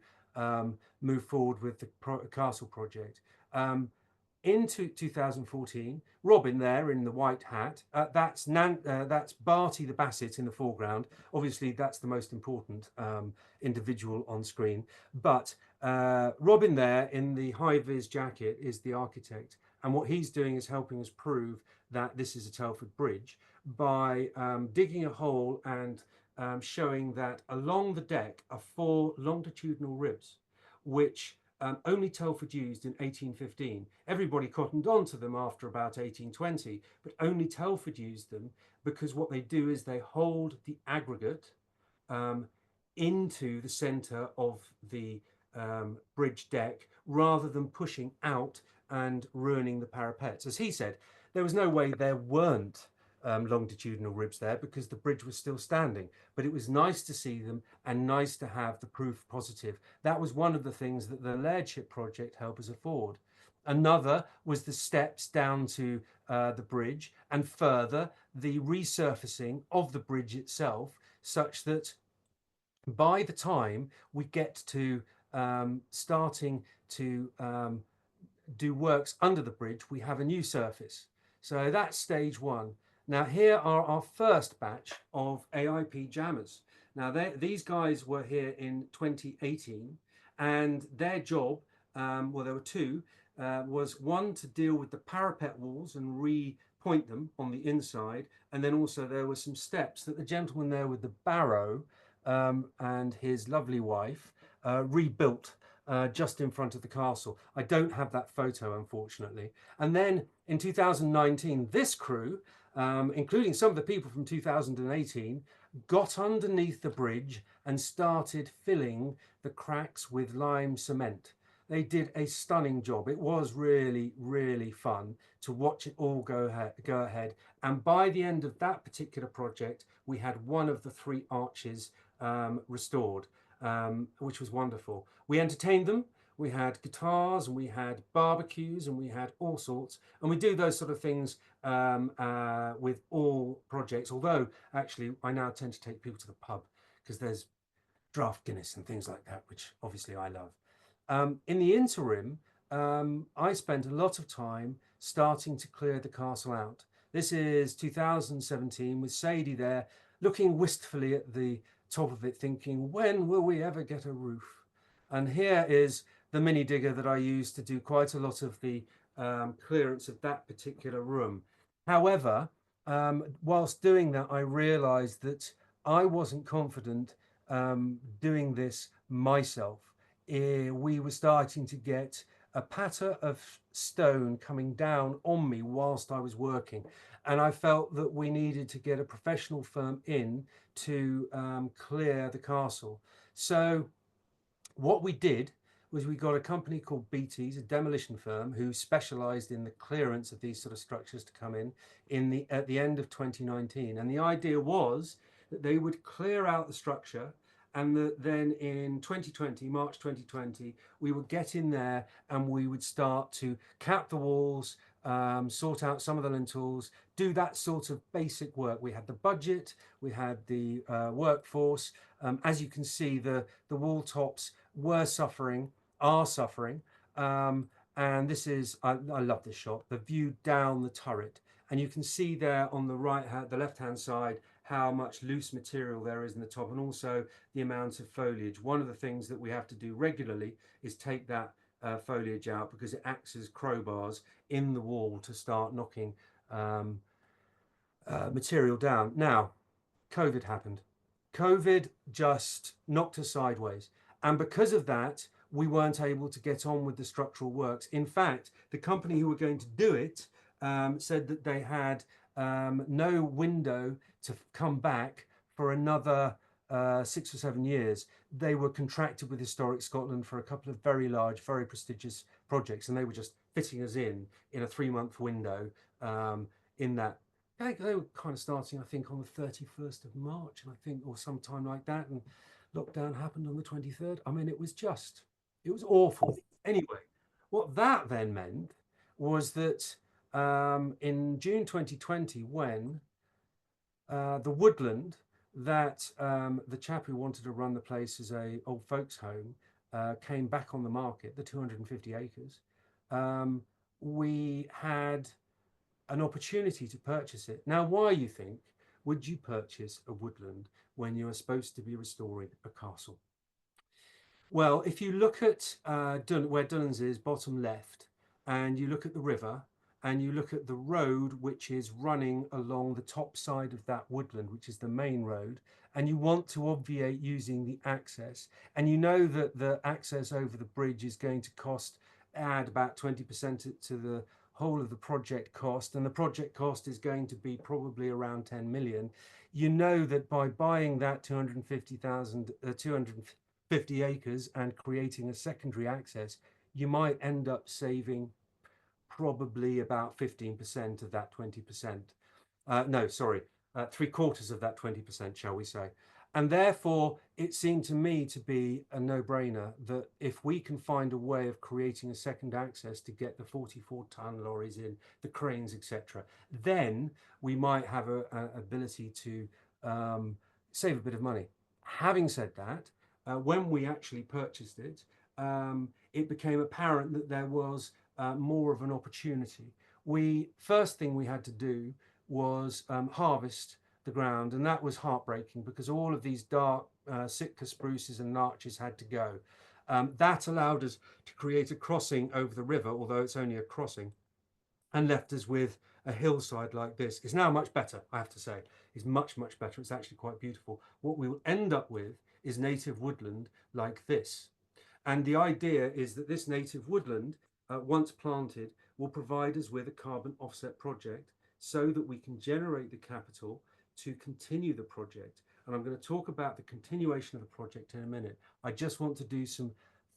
move forward with the castle project. Into 2014, Robin there in the white hat, that's Barty the Basset in the foreground. Obviously, that's the most important individual on screen. But Robin there in the high-vis jacket is the architect. And what he's doing is helping us prove that this is a Telford bridge by digging a hole and showing that along the deck are 4 longitudinal ribs, which only Telford used in 1815. Everybody cottoned on to them after about 1820, but only Telford used them because what they do is they hold the aggregate into the centre of the bridge deck rather than pushing out and ruining the parapets. As he said, there was no way there weren't longitudinal ribs there because the bridge was still standing, but it was nice to see them and nice to have the proof positive. That was one of the things that the Lairdship project helped us afford. Another was the steps down to the bridge, and further the resurfacing of the bridge itself, such that by the time we get to starting to do works under the bridge, we have a new surface. So that's stage 1. Now here are our first batch of AIP jammers. Now these guys were here in 2018, and their job, well, there were 2, was one to deal with the parapet walls and re-point them on the inside, and then also there were some steps that the gentleman there with the barrow and his lovely wife rebuilt just in front of the castle. I don't have that photo, unfortunately. And then in 2019, this crew, including some of the people from 2018, got underneath the bridge and started filling the cracks with lime cement. They did a stunning job. It was really, really fun to watch it all go ahead. And by the end of that particular project, we had one of the 3 arches restored, which was wonderful. We entertained them. We had guitars and we had barbecues and we had all sorts. And we do those sort of things with all projects. Although, actually, I now tend to take people to the pub because there's draft Guinness and things like that, which obviously I love. In the interim, I spent a lot of time starting to clear the castle out. This is 2017 with Sadie there, looking wistfully at the top of it, thinking, when will we ever get a roof? And here is the mini digger that I used to do quite a lot of the clearance of that particular room. However, whilst doing that, I realized that I wasn't confident doing this myself. We were starting to get a patter of stone coming down on me whilst I was working, and I felt that we needed to get a professional firm in to clear the castle. So what we did was we got a company called BT's, a demolition firm, who specialized in the clearance of these sort of structures to come in at the end of 2019. And the idea was that they would clear out the structure, and that then in 2020, March 2020, we would get in there and we would start to cap the walls, sort out some of the lintels, do that sort of basic work. We had the budget, we had the workforce. As you can see, the wall tops were suffering, are suffering. And this is, I love this shot, the view down the turret. And you can see there on the the left-hand side, how much loose material there is in the top, and also the amount of foliage. One of the things that we have to do regularly is take that foliage out because it acts as crowbars in the wall to start knocking material down. Now, COVID happened. COVID just knocked us sideways. And because of that, we weren't able to get on with the structural works. In fact, the company who were going to do it said that they had no window to come back for another 6 or 7 years. They were contracted with Historic Scotland for a couple of very large, very prestigious projects, and they were just fitting us in a 3-month window in that. They were kind of starting, I think, on the 31st of March, I think, or sometime like that, and lockdown happened on the 23rd. I mean, it was awful. Anyway, what that then meant was that in June 2020, when the woodland that the chap who wanted to run the place as a old folks home came back on the market, the 250 acres, we had an opportunity to purchase it. Now, why, you think, would you purchase a woodland when you are supposed to be restoring a castle? Well, if you look at where Dunans is, bottom left, and you look at the river, and you look at the road which is running along the top side of that woodland, which is the main road, and you want to obviate using the access, and you know that the access over the bridge is going to add about 20% to the whole of the project cost, and the project cost is going to be probably around 10 million. You know that by buying that 250 acres and creating a secondary access, you might end up saving probably about 15% of that 20%. No, sorry, 3/4 of that 20%, shall we say. And therefore, it seemed to me to be a no-brainer that if we can find a way of creating a second access to get the 44-ton lorries in, the cranes, etc., then we might have an ability to save a bit of money. Having said that, when we actually purchased it, it became apparent that there was more of an opportunity. First thing we had to do was harvest the ground, and that was heartbreaking because all of these dark Sitka spruces and larches had to go. That allowed us to create a crossing over the river, although it's only a crossing, and left us with a hillside like this. It's now much better, I have to say. It's much, much better. It's actually quite beautiful. What we will end up with is native woodland like this. And the idea is that this native woodland, once planted, will provide us with a carbon offset project so that we can generate the capital to continue the project. And I'm going to talk about the continuation of the project in a minute. I just want to do some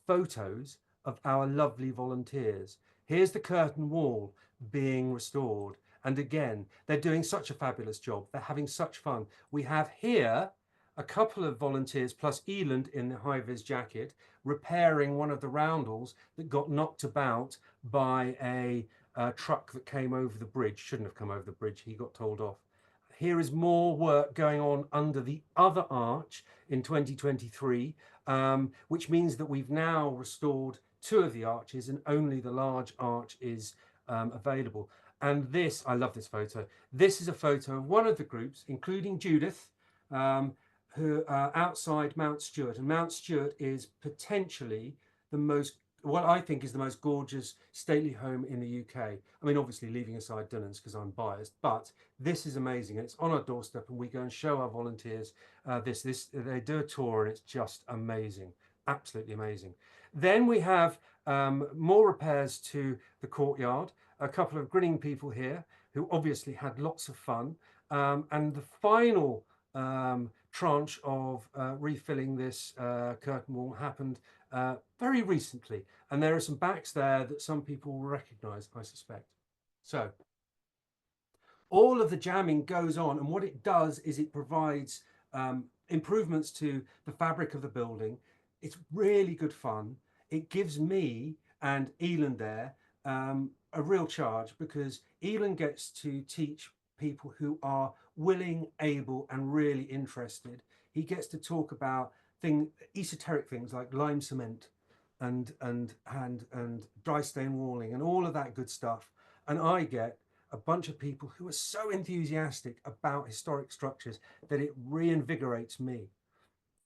photos of our lovely volunteers. Here's the curtain wall being restored. And again, they're doing such a fabulous job. They're having such fun. We have here a couple of volunteers plus Eland in the high-vis jacket repairing one of the roundels that got knocked about by a truck that came over the bridge. Shouldn't have come over the bridge. He got told off. Here is more work going on under the other arch in 2023, which means that we've now restored 2 of the arches and only the large arch is available. And this, I love this photo. This is a photo of one of the groups, including Judith, who are outside Mount Stewart. And Mount Stewart is potentially what I think is the most gorgeous stately home in the UK. I mean, obviously leaving aside Dunans because I'm biased, but this is amazing. And it's on our doorstep and we go and show our volunteers they do a tour and it's just amazing, absolutely amazing. Then we have more repairs to the courtyard, a couple of grinning people here who obviously had lots of fun. And the final tranche of refilling this curtain wall happened very recently, and there are some backs there that some people will recognize, I suspect. So all of the jamming goes on, and what it does is it provides improvements to the fabric of the building. It's really good fun. It gives me and Eland there a real charge because Eland gets to teach people who are willing, able, and really interested. He gets to talk about esoteric things like lime cement and dry stain walling and all of that good stuff. And I get a bunch of people who are so enthusiastic about historic structures that it reinvigorates me.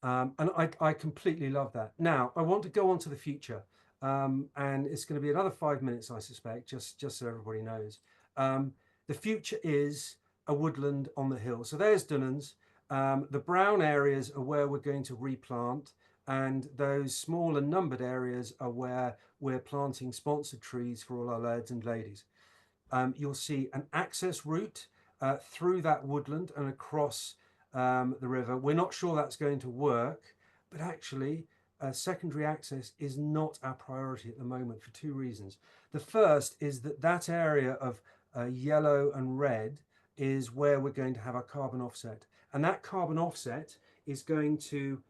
And I completely love that. Now, I want to go on to the future. And it's going to be another 5 minutes, I suspect, just so everybody knows. The future is a woodland on the hill. So there's Dunans. The brown areas are where we're going to replant, and those smaller numbered areas are where we're planting sponsored trees for all our lads and ladies. You'll see an access route through that woodland and across the river. We're not sure that's going to work, but actually secondary access is not our priority at the moment for 2 reasons. The first is that area of yellow and red is where we're going to have our carbon offset, and that carbon offset is going to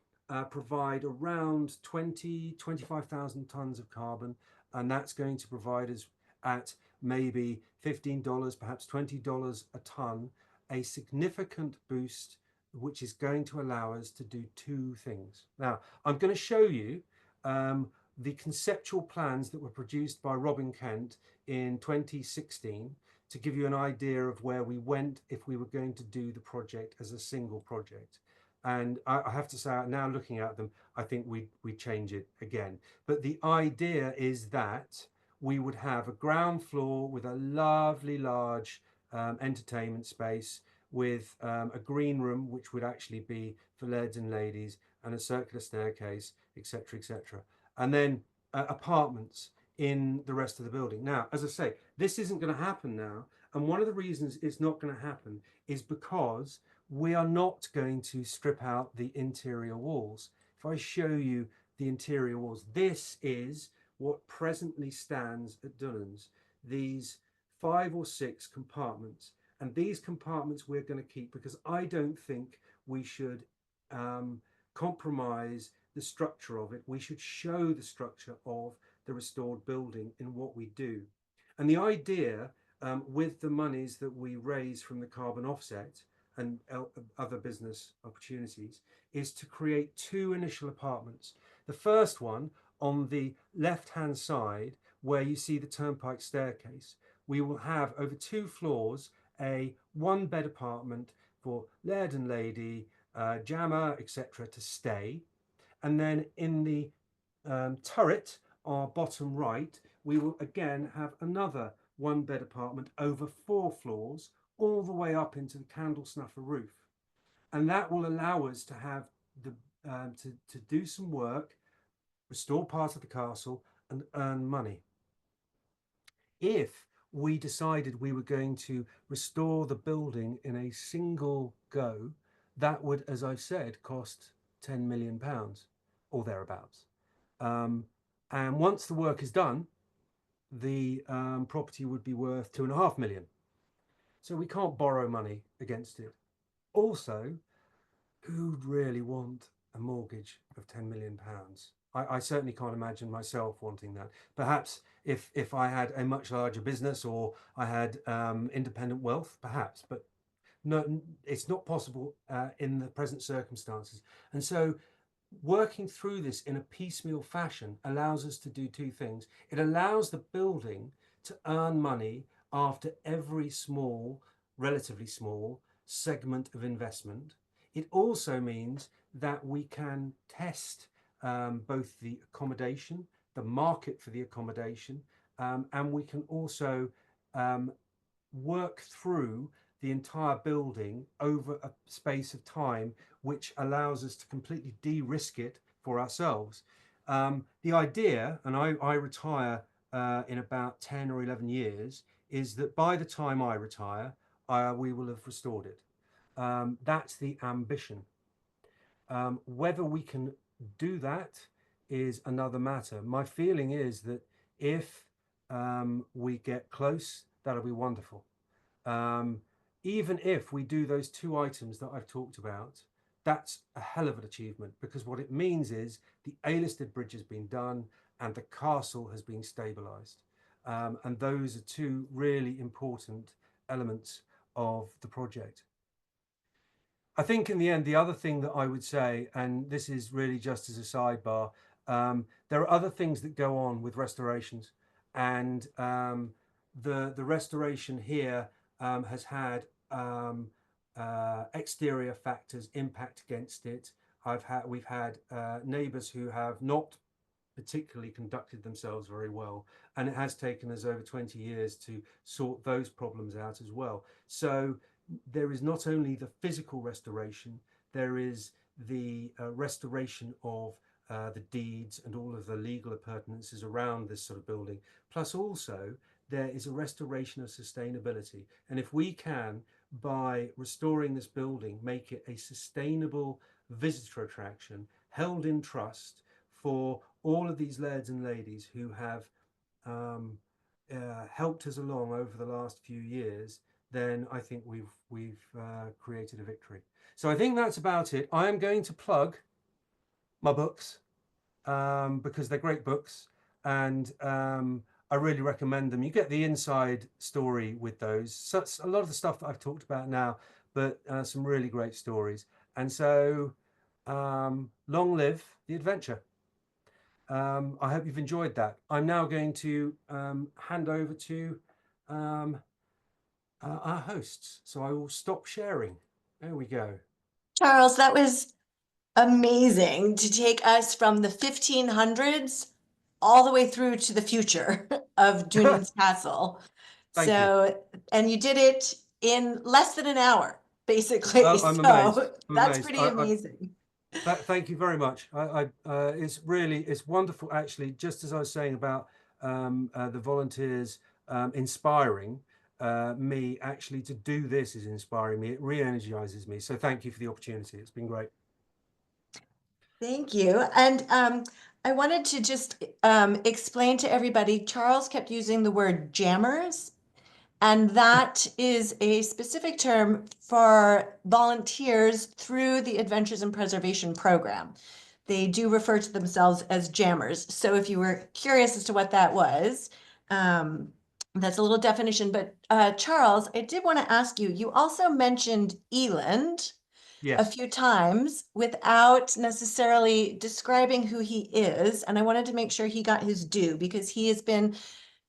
provide around 25,000 tons of carbon, and that's going to provide us at maybe $15, perhaps $20 a ton, a significant boost, which is going to allow us to do 2 things. Now, I'm going to show you the conceptual plans that were produced by Robin Kent in 2016 to give you an idea of where we went if we were going to do the project as a single project. And I have to say, now looking at them, I think we change it again. But the idea is that we would have a ground floor with a lovely large entertainment space with a green room, which would actually be for lads and ladies, and a circular staircase, etc., etc. And then apartments in the rest of the building. Now, as I say, this isn't going to happen now. And one of the reasons it's not going to happen is because we are not going to strip out the interior walls. If I show you the interior walls, this is what presently stands at Dunans. These 5 or 6 compartments. And these compartments we're going to keep because I don't think we should compromise the structure of it. We should show the structure of the restored building in what we do. And the idea with the monies that we raise from the carbon offset and other business opportunities is to create 2 initial apartments. The first one on the left-hand side, where you see the turnpike staircase, we will have over 2 floors a 1-bed apartment for laird and lady, jammer, etc. to stay. And then in the turret, our bottom right, we will again have another 1-bed apartment over 4 floors, all the way up into the candle snuffer roof. And that will allow us to have the to do some work, restore part of the castle, and earn money. If we decided we were going to restore the building in a single go, that would, as I've said, cost £10 million or thereabouts. And once the work is done, the property would be worth £2.5 million. So we can't borrow money against it. Also, who'd really want a mortgage of £10 million? I certainly can't imagine myself wanting that. Perhaps if I had a much larger business or I had independent wealth, perhaps, but no, it's not possible in the present circumstances. And so working through this in a piecemeal fashion allows us to do 2 things. It allows the building to earn money after every small, relatively small segment of investment. It also means that we can test both the accommodation, the market for the accommodation, and we can also work through the entire building over a space of time, which allows us to completely de-risk it for ourselves. The idea, and I retire in about 10 or 11 years, is that by the time I retire, we will have restored it. That's the ambition. Whether we can do that is another matter. My feeling is that if we get close, that'll be wonderful. Even if we do those 2 items that I've talked about, that's a hell of an achievement, because what it means is the A-listed bridge has been done and the castle has been stabilised. And those are 2 really important elements of the project. I think in the end, the other thing that I would say, and this is really just as a sidebar, there are other things that go on with restorations, and the restoration here has had exterior factors impact against it. We've had neighbours who have not particularly conducted themselves very well, and it has taken us over 20 years to sort those problems out as well. So there is not only the physical restoration, there is the restoration of the deeds and all of the legal appurtenances around this sort of building, plus also there is a restoration of sustainability. And if we can, by restoring this building, make it a sustainable visitor attraction held in trust for all of these lairds and ladies who have helped us along over the last few years, then I think we've created a victory. So I think that's about it. I am going to plug my books because they're great books, and I really recommend them. You get the inside story with those. So a lot of the stuff that I've talked about now, but some really great stories. And so long live the adventure. I hope you've enjoyed that. I'm now going to hand over to our hosts. So I will stop sharing. There we go. Charles, that was amazing to take us from the 1500s all the way through to the future of Dunans Castle. Thank you. So, and you did it in less than an hour, basically. Oh, I'm amazed. So I'm that's amazed. pretty amazing. Thank you very much. It's wonderful, actually. Just as I was saying about the volunteers inspiring me, actually to do this is inspiring me. It re-energizes me. So thank you for the opportunity. It's been great. Thank you. And I wanted to just explain to everybody, Charles kept using the word jammers, and that is a specific term for volunteers through the Adventures in Preservation program. They do refer to themselves as jammers. So if you were curious as to what that was, um, that's a little definition. But Charles, I did want to ask you, you also mentioned Eland a Yes. few times without necessarily describing who he is. And I wanted to make sure he got his due because he has been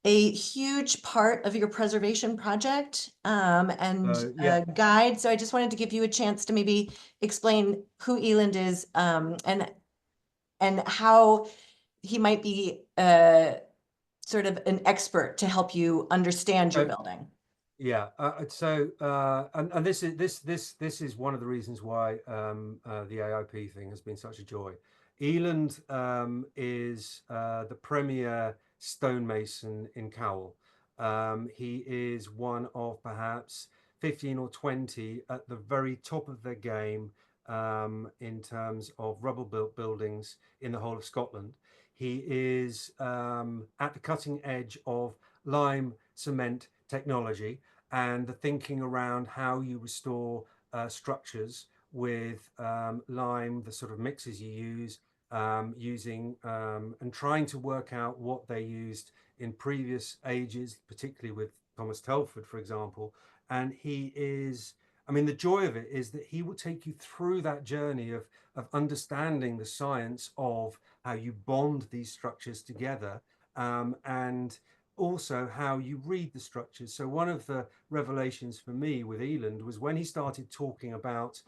a huge part of your preservation project and Yeah. a guide. So I just wanted to give you a chance to maybe explain who Eland is and how he might be sort of an expert to help you understand your So building. Yeah, and this is one of the reasons why the AIP thing has been such a joy. Eland is the premier stonemason in Cowell. He is one of perhaps 15 or 20 at the very top of their game in terms of rubble built buildings in the whole of Scotland. He is at the cutting edge of lime cement technology and the thinking around how you restore structures with lime, the sort of mixes you use, using and trying to work out what they used in previous ages, particularly with Thomas Telford, for example. And he is, I mean, the joy of it is that he will take you through that journey of understanding the science of how you bond these structures together, and also how you read the structures. So one of the revelations for me with Eland was when he started talking about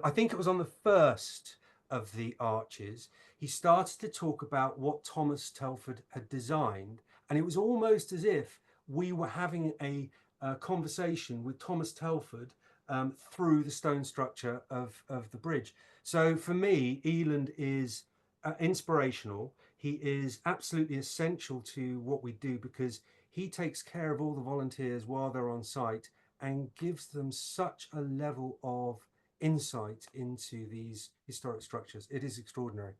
I think it was on the first of the arches, he started to talk about what Thomas Telford had designed. And it was almost as if we were having a conversation with Thomas Telford through the stone structure of the bridge. So for me, Eland is inspirational. He is absolutely essential to what we do because he takes care of all the volunteers while they're on site and gives them such a level of insight into these historic structures. It is extraordinary.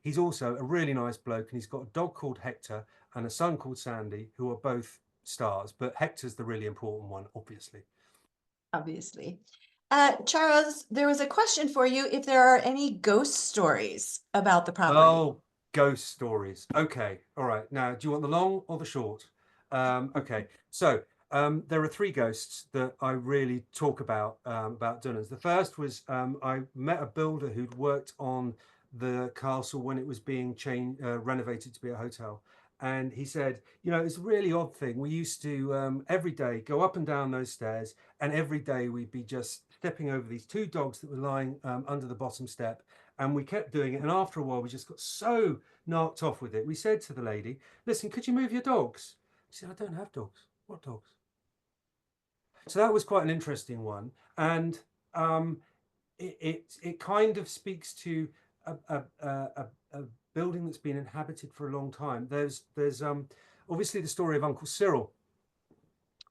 He's also a really nice bloke, and he's got a dog called Hector and a son called Sandy, who are both stars, but Hector's the really important one, obviously. Obviously. Charles, there was a question for you if there are any ghost stories about the property. Oh, ghost stories. Okay. All right. Now, do you want the long or the short? Okay. So there are three ghosts that I really talk about Dunans. The first was I met a builder who'd worked on the castle when it was being renovated to be a hotel. And he said, it's a really odd thing. We used to every day go up and down those stairs, and every day we'd be just stepping over these two dogs that were lying under the bottom step, and we kept doing it. And after a while, we just got so knocked off with it. We said to the lady, listen, could you move your dogs? She said, I don't have dogs. What dogs? So that was quite an interesting one. And um, it kind of speaks to a building that's been inhabited for a long time. There's obviously the story of Uncle Cyril.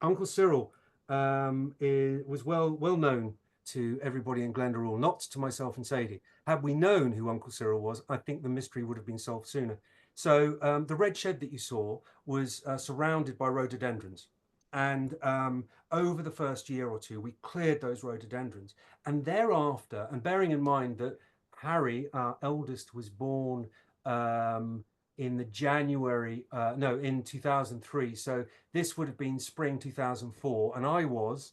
Uncle Cyril was well known to everybody in Glendalough, not to myself and Sadie. Had we known who Uncle Cyril was, I think the mystery would have been solved sooner. So the red shed that you saw was surrounded by rhododendrons. And over the first year or two, we cleared those rhododendrons. And thereafter, and bearing in mind that Harry, our eldest, was born in the January, no, in 2003. So this would have been spring 2004. And I was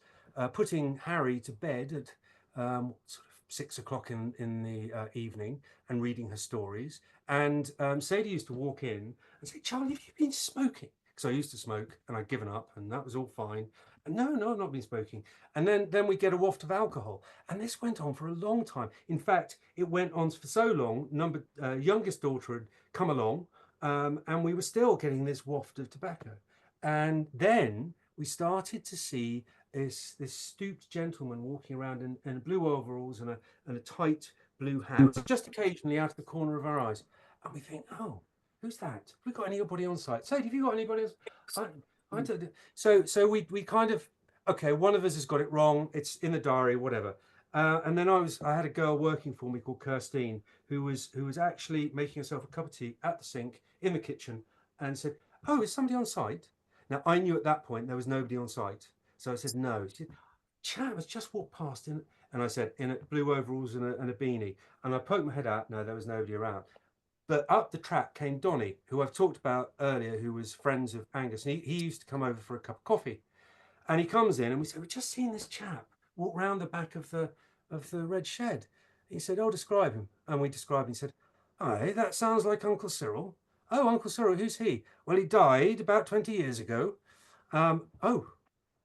putting Harry to bed at sort of 6 o'clock in the evening and reading her stories. And Sadie used to walk in and say, Charlie, have you been smoking? Because I used to smoke and I'd given up and that was all fine. And no, I've not been smoking. And then we get a waft of alcohol. And this went on for a long time. In fact, it went on for so long, youngest daughter had come along and we were still getting this waft of tobacco. And then we started to see this stooped gentleman walking around in blue overalls and a tight blue hat, just occasionally out of the corner of our eyes. And we think, oh, who's that? Have we got anybody on site? Sadie, have you got anybody else? I don't, so we kind of, okay, one of us has got it wrong. It's in the diary, whatever. And then I had a girl working for me called Kirstine, who was actually making herself a cup of tea at the sink in the kitchen, and said, "Oh, is somebody on site?" Now I knew at that point there was nobody on site, so I said, "No." She said, "Chap has just walked past in," and I said, "In a blue overalls and a beanie," and I poked my head out. No, there was nobody around. But up the track came Donny, who I've talked about earlier, who was friends of Angus, and he used to come over for a cup of coffee. And he comes in and we said, "We've just seen this chap walk round the back of the red shed." He said, "Oh, describe him." And we described him. He said, "Aye, that sounds like Uncle Cyril." "Oh, Uncle Cyril, who's he?" "Well, he died about 20 years ago." Oh,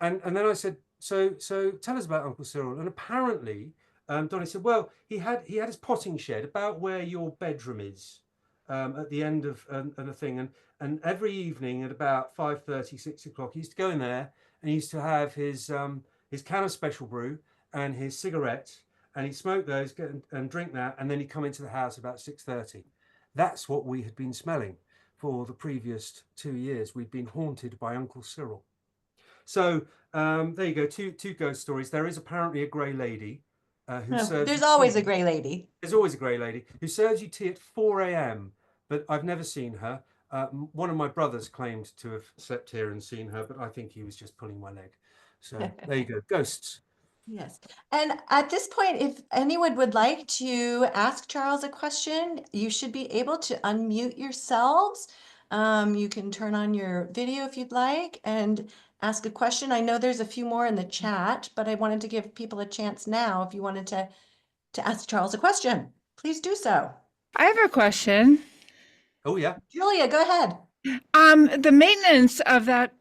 and then I said, so tell us about Uncle Cyril. And apparently, Donny said, "Well, he had his potting shed about where your bedroom is, at the end of a thing, and every evening at about 5:30, 6 o'clock, he used to go in there and he used to have his can of special brew and his cigarette, and he'd smoke those and drink that, and then he'd come into the house about 6:30. That's what we had been smelling for the previous 2 years. We'd been haunted by Uncle Cyril. So there you go, two ghost stories. There is apparently a grey lady who serves There's you always a tea. gray lady. There's always a grey lady who serves you tea at 4 a.m., but I've never seen her. One of my brothers claimed to have slept here and seen her, but I think he was just pulling my leg. So there you go, ghosts. Yes. And at this point, if anyone would like to ask Charles a question, you should be able to unmute yourselves. You can turn on your video if you'd like and ask a question. I know there's a few more in the chat, but I wanted to give people a chance now if you wanted to ask Charles a question. Please do so. I have a question. Oh yeah. Julia, go ahead. The maintenance of that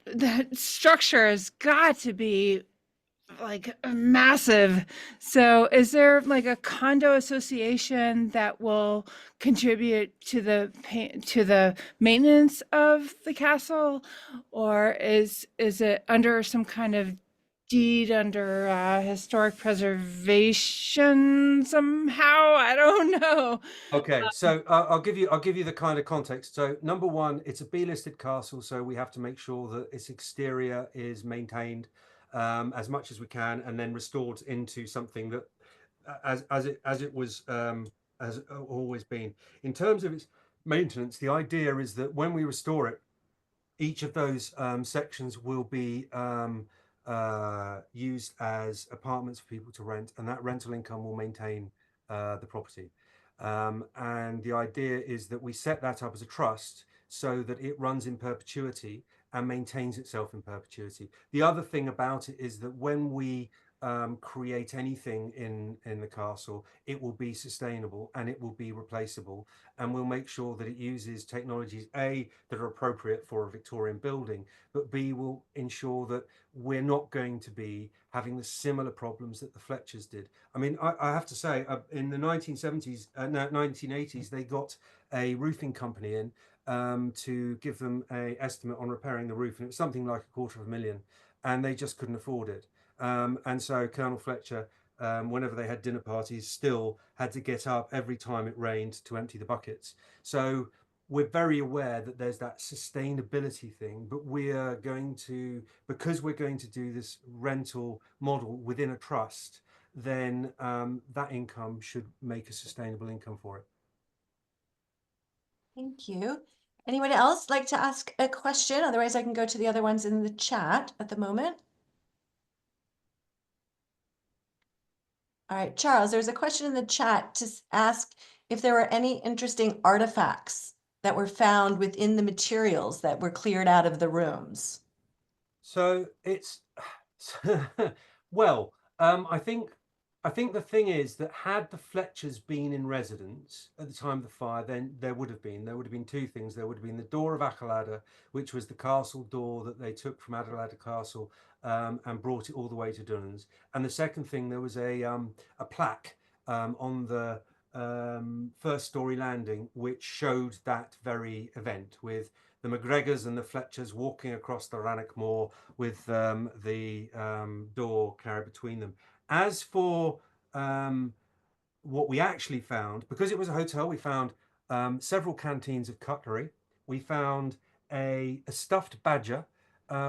structure has got to be like massive. So is there like a condo association that will contribute to the maintenance of the castle, or is it under some kind of deed under historic preservation somehow? I don't know. Okay, so I'll give you the kind of context. So number one, it's a B-listed castle, so we have to make sure that its exterior is maintained as much as we can, and then restored into something that as it was has always been. In terms of its maintenance, the idea is that when we restore it, each of those sections will be used as apartments for people to rent, and that rental income will maintain the property. And the idea is that we set that up as a trust so that it runs in perpetuity and maintains itself in perpetuity. The other thing about it is that when we create anything in the castle, it will be sustainable and it will be replaceable, and we'll make sure that it uses technologies A, that are appropriate for a Victorian building, but B, will ensure that we're not going to be having the similar problems that the Fletchers did. I mean, I have to say, in the 1970s, no, 1980s, they got a roofing company in to give them a estimate on repairing the roof, and it was something like $250,000, and they just couldn't afford it. And so Colonel Fletcher, whenever they had dinner parties, still had to get up every time it rained to empty the buckets. So we're very aware that there's that sustainability thing, but we are going to, because we're going to do this rental model within a trust, then that income should make a sustainable income for it. Thank you. Anyone else like to ask a question? Otherwise, I can go to the other ones in the chat at the moment. All right, Charles, there's a question in the chat to ask if there were any interesting artifacts that were found within the materials that were cleared out of the rooms. So it's well, I think the thing is that had the Fletchers been in residence at the time of the fire, then there would have been two things. There would have been the door of Acolada, which was the castle door that they took from Acolada Castle and brought it all the way to Dunans. And the second thing, there was a plaque on the first story landing, which showed that very event with the McGregors and the Fletchers walking across the Rannoch Moor with the door carried between them. As for what we actually found, because it was a hotel, we found several canteens of cutlery. We found a stuffed badger,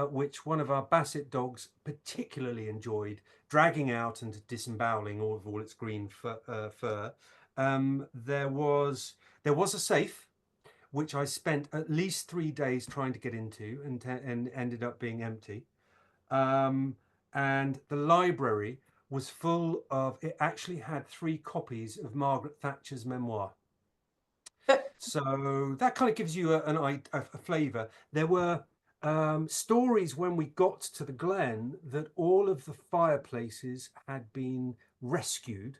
which one of our Basset dogs particularly enjoyed, dragging out and disemboweling all of its green fur. There was a safe, which I spent at least 3 days trying to get into, and ended up being empty. And the library was full of, it actually had 3 copies of Margaret Thatcher's memoir. So that kind of gives you a flavour. There were stories when we got to the Glen that all of the fireplaces had been rescued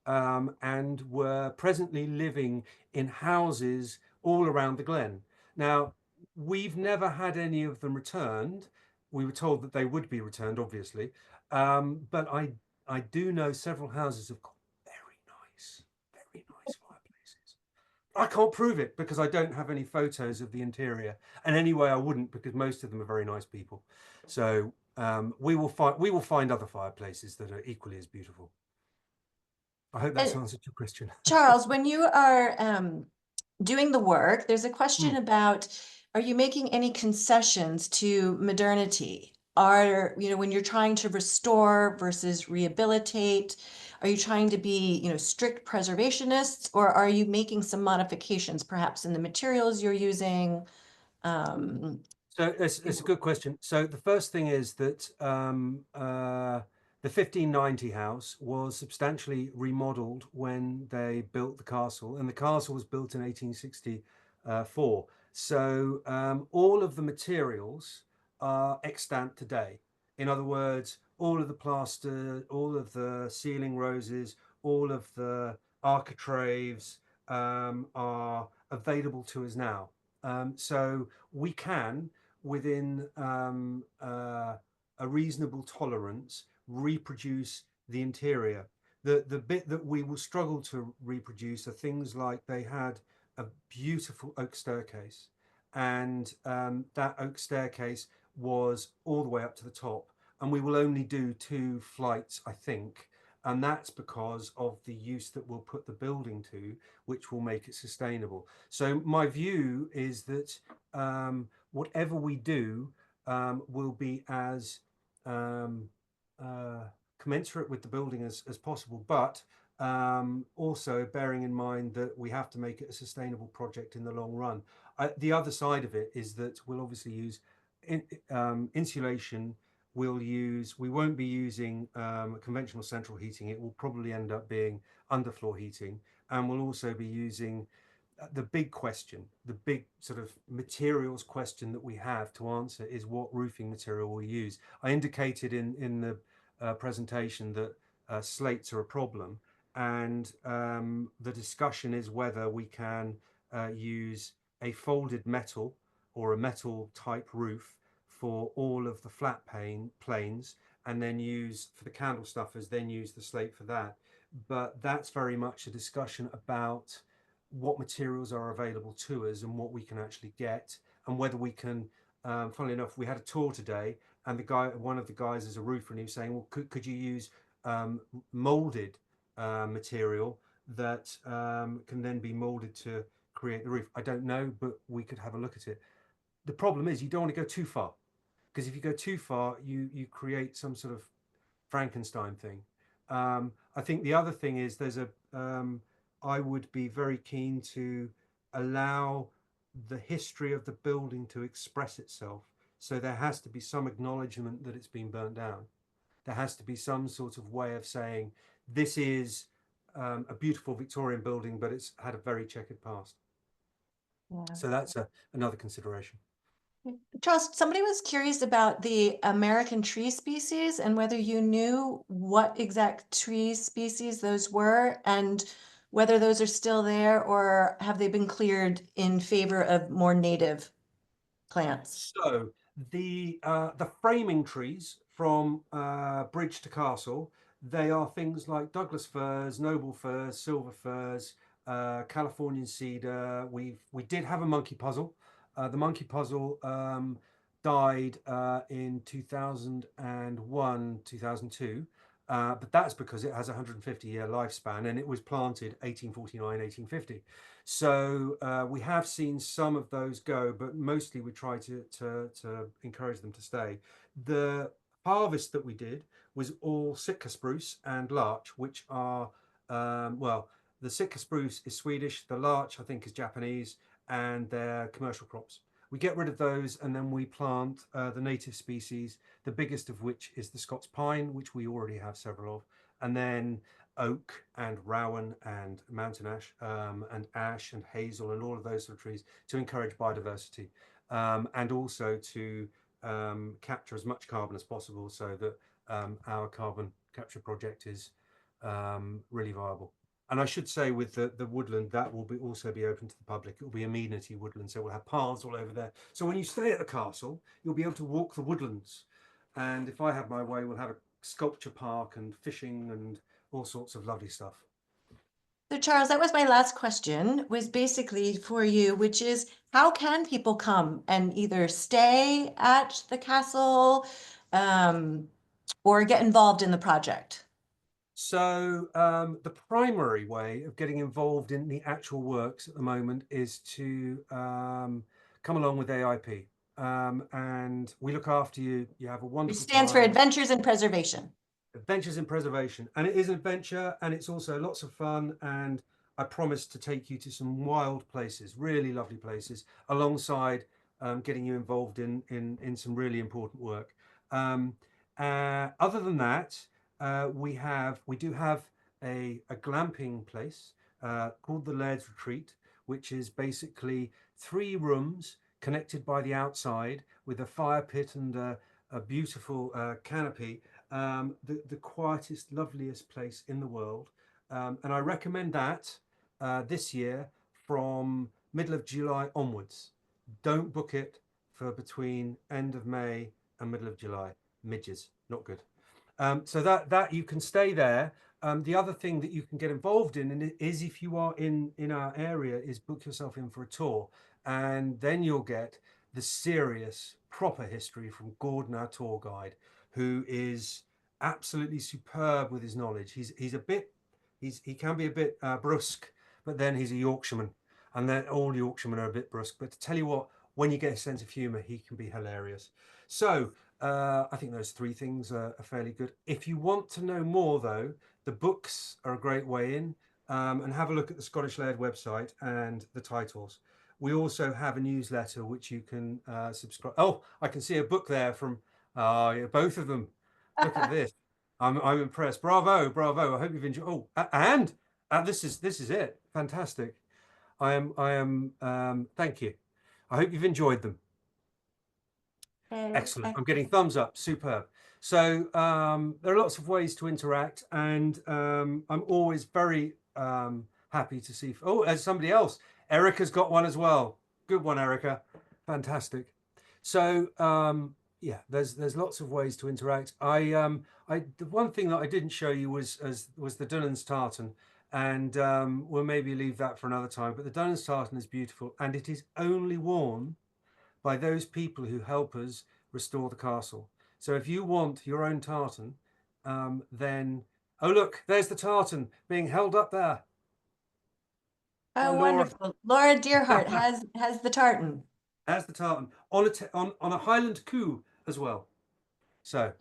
and were presently living in houses all around the Glen. Now, we've never had any of them returned. We were told that they would be returned, obviously, but I do know several houses have got very nice fireplaces. I can't prove it because I don't have any photos of the interior, and anyway, I wouldn't, because most of them are very nice people. So we will find other fireplaces that are equally as beautiful. I hope that's And answered your question. Charles, when you are doing the work, there's a question about, are you making any concessions to modernity? Are, when you're trying to restore versus rehabilitate, are you trying to be, strict preservationists, or are you making some modifications, perhaps in the materials you're using? So it's a good question. So the first thing is that the 1590 house was substantially remodeled when they built the castle, and the castle was built in 1864. So all of the materials are extant today. In other words, all of the plaster, all of the ceiling roses, all of the architraves are available to us now. So we can, within a reasonable tolerance, reproduce the interior. The bit that we will struggle to reproduce are things like they had a beautiful oak staircase, and that oak staircase was all the way up to the top, and we will only do 2 flights, I think, and that's because of the use that we'll put the building to, which will make it sustainable. So my view is that whatever we do will be as commensurate with the building as possible, but also bearing in mind that we have to make it a sustainable project in the long run. The other side of it is that we'll obviously use insulation. We won't be using conventional central heating. It will probably end up being underfloor heating, and we'll also be using the big question, the big sort of materials question that we have to answer is what roofing material we'll use. I indicated in the presentation that slates are a problem, and the discussion is whether we can use a folded metal or a metal type roof for all of the flat planes, and then use for the candle stuffers, then use the slate for that. But that's very much a discussion about what materials are available to us and what we can actually get, and whether we can, funnily enough, we had a tour today, and one of the guys is a roofer, and he was saying, well, could you use molded material that can then be molded to create the roof? I don't know, but we could have a look at it. The problem is you don't want to go too far, because if you go too far, you create some sort of Frankenstein thing. I think the other thing is I would be very keen to allow the history of the building to express itself. So there has to be some acknowledgement that it's been burnt down. There has to be some sort of way of saying this is a beautiful Victorian building, but it's had a very checkered past. Yeah. So that's another consideration. Charles, somebody was curious about the American tree species and whether you knew what exact tree species those were, and whether those are still there or have they been cleared in favor of more native plants. So the framing trees from bridge to castle, they are things like Douglas firs, noble firs, silver firs, Californian cedar. We did have a monkey puzzle. The monkey puzzle died in 2001, 2002. But that's because it has a 150-year lifespan and it was planted 1849, 1850. So we have seen some of those go, but mostly we try to encourage them to stay. The harvest that we did was all Sitka spruce and larch, which are, well, the Sitka spruce is Swedish, the larch I think is Japanese, and they're commercial crops. We get rid of those and then we plant the native species, the biggest of which is the Scots pine, which we already have several of, and then oak and rowan and mountain ash and hazel and all of those sort of trees to encourage biodiversity, and also to capture as much carbon as possible so that our carbon capture project is really viable. And I should say with the woodland, that will also be open to the public. It will be amenity woodland, so we'll have paths all over there. So when you stay at the castle, you'll be able to walk the woodlands. And if I have my way, we'll have a sculpture park and fishing and all sorts of lovely stuff. So Charles, that was my last question, was basically for you, which is how can people come and either stay at the castle or get involved in the project? So the primary way of getting involved in the actual works at the moment is to come along with AIP. And we look after you. You have a Which wonderful stands for time. Adventures in Preservation. Adventures in Preservation. And it is an adventure and it's also lots of fun. And I promise to take you to some wild places, really lovely places, alongside getting you involved in some really important work. Other than that, we do have a glamping place called the Laird's Retreat, which is basically 3 rooms connected by the outside with a fire pit and a beautiful canopy. The quietest, loveliest place in the world. And I recommend that this year from middle of July onwards. Don't book it for between end of May and middle of July. Midges, not good. So that you can stay there. The other thing that you can get involved in is, if you are in our area, is book yourself in for a tour, and then you'll get the serious, proper history from Gordon, our tour guide, who is absolutely superb with his knowledge. He can be a bit brusque, but then he's a Yorkshireman, and then all Yorkshiremen are a bit brusque. But to tell you what, when you get a sense of humour, he can be hilarious. So I think those 3 things are fairly good. If you want to know more, though, the books are a great way in, and have a look at the Scottish Laird website and the titles. We also have a newsletter which you can subscribe. Oh, I can see a book there from both of them. Look at this. I'm impressed. Bravo, bravo. I hope you've enjoyed. Oh, and this is it. Fantastic. I am. Thank you. I hope you've enjoyed them. Excellent. I'm getting thumbs up. Superb. So there are lots of ways to interact, and I'm always very happy to see. Oh, there's somebody else. Erica's got one as well. Good one, Erica. Fantastic. So yeah, there's lots of ways to interact. The one thing that I didn't show you was the Dunans tartan, and we'll maybe leave that for another time. But the Dunans tartan is beautiful, and it is only worn by those people who help us restore the castle. So if you want your own tartan, then oh look, there's the tartan being held up there. Oh, Laura. wonderful. Laura Dearhart has the tartan. Has the tartan on a Highland coup as well. So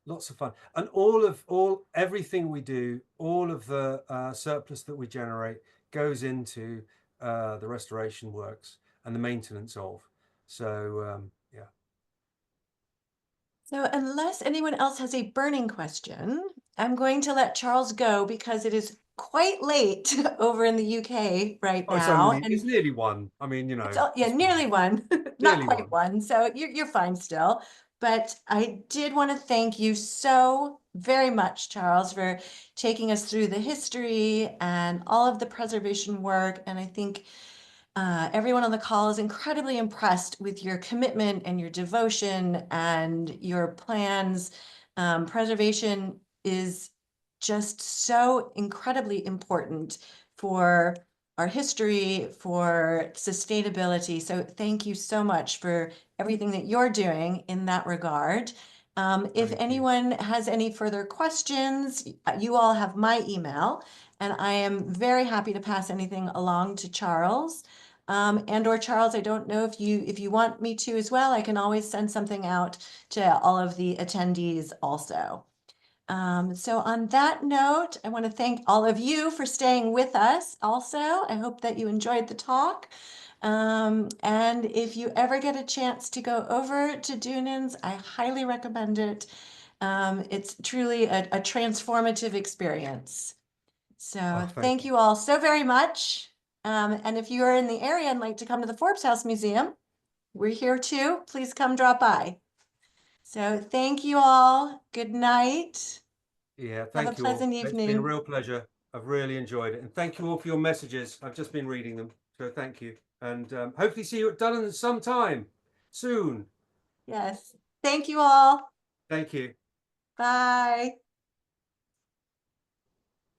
lots of fun, and everything we do, all of the surplus that we generate goes into the restoration works and the maintenance of. So yeah. So unless anyone else has a burning question, I'm going to let Charles go because it is quite late over in the UK right now. It's nearly 1. I mean, Nearly 1, not Nearly quite 1. So you're fine still. But I did want to thank you so very much, Charles, for taking us through the history and all of the preservation work. And I think everyone on the call is incredibly impressed with your commitment and your devotion and your plans. Preservation is just so incredibly important for our history, for sustainability. So thank you so much for everything that you're doing in that regard. If Thank you. anyone has any further questions, you all have my email, and I am very happy to pass anything along to Charles. And or Charles, I don't know if you want me to as well, I can always send something out to all of the attendees also. So on that note, I want to thank all of you for staying with us also. I hope that you enjoyed the talk. And if you ever get a chance to go over to Dunans, I highly recommend it. It's truly a transformative experience. So thank you all so very much. And if you are in the area and like to come to the Forbes House Museum, we're here too. Please come drop by. So thank you all. Good night. Yeah, Have a thank you all. pleasant It's been a evening. real pleasure. I've really enjoyed it. And thank you all for your messages. I've just been reading them. So thank you. And hopefully see you at Dunans sometime soon. Yes. Thank you all. Thank you. Bye.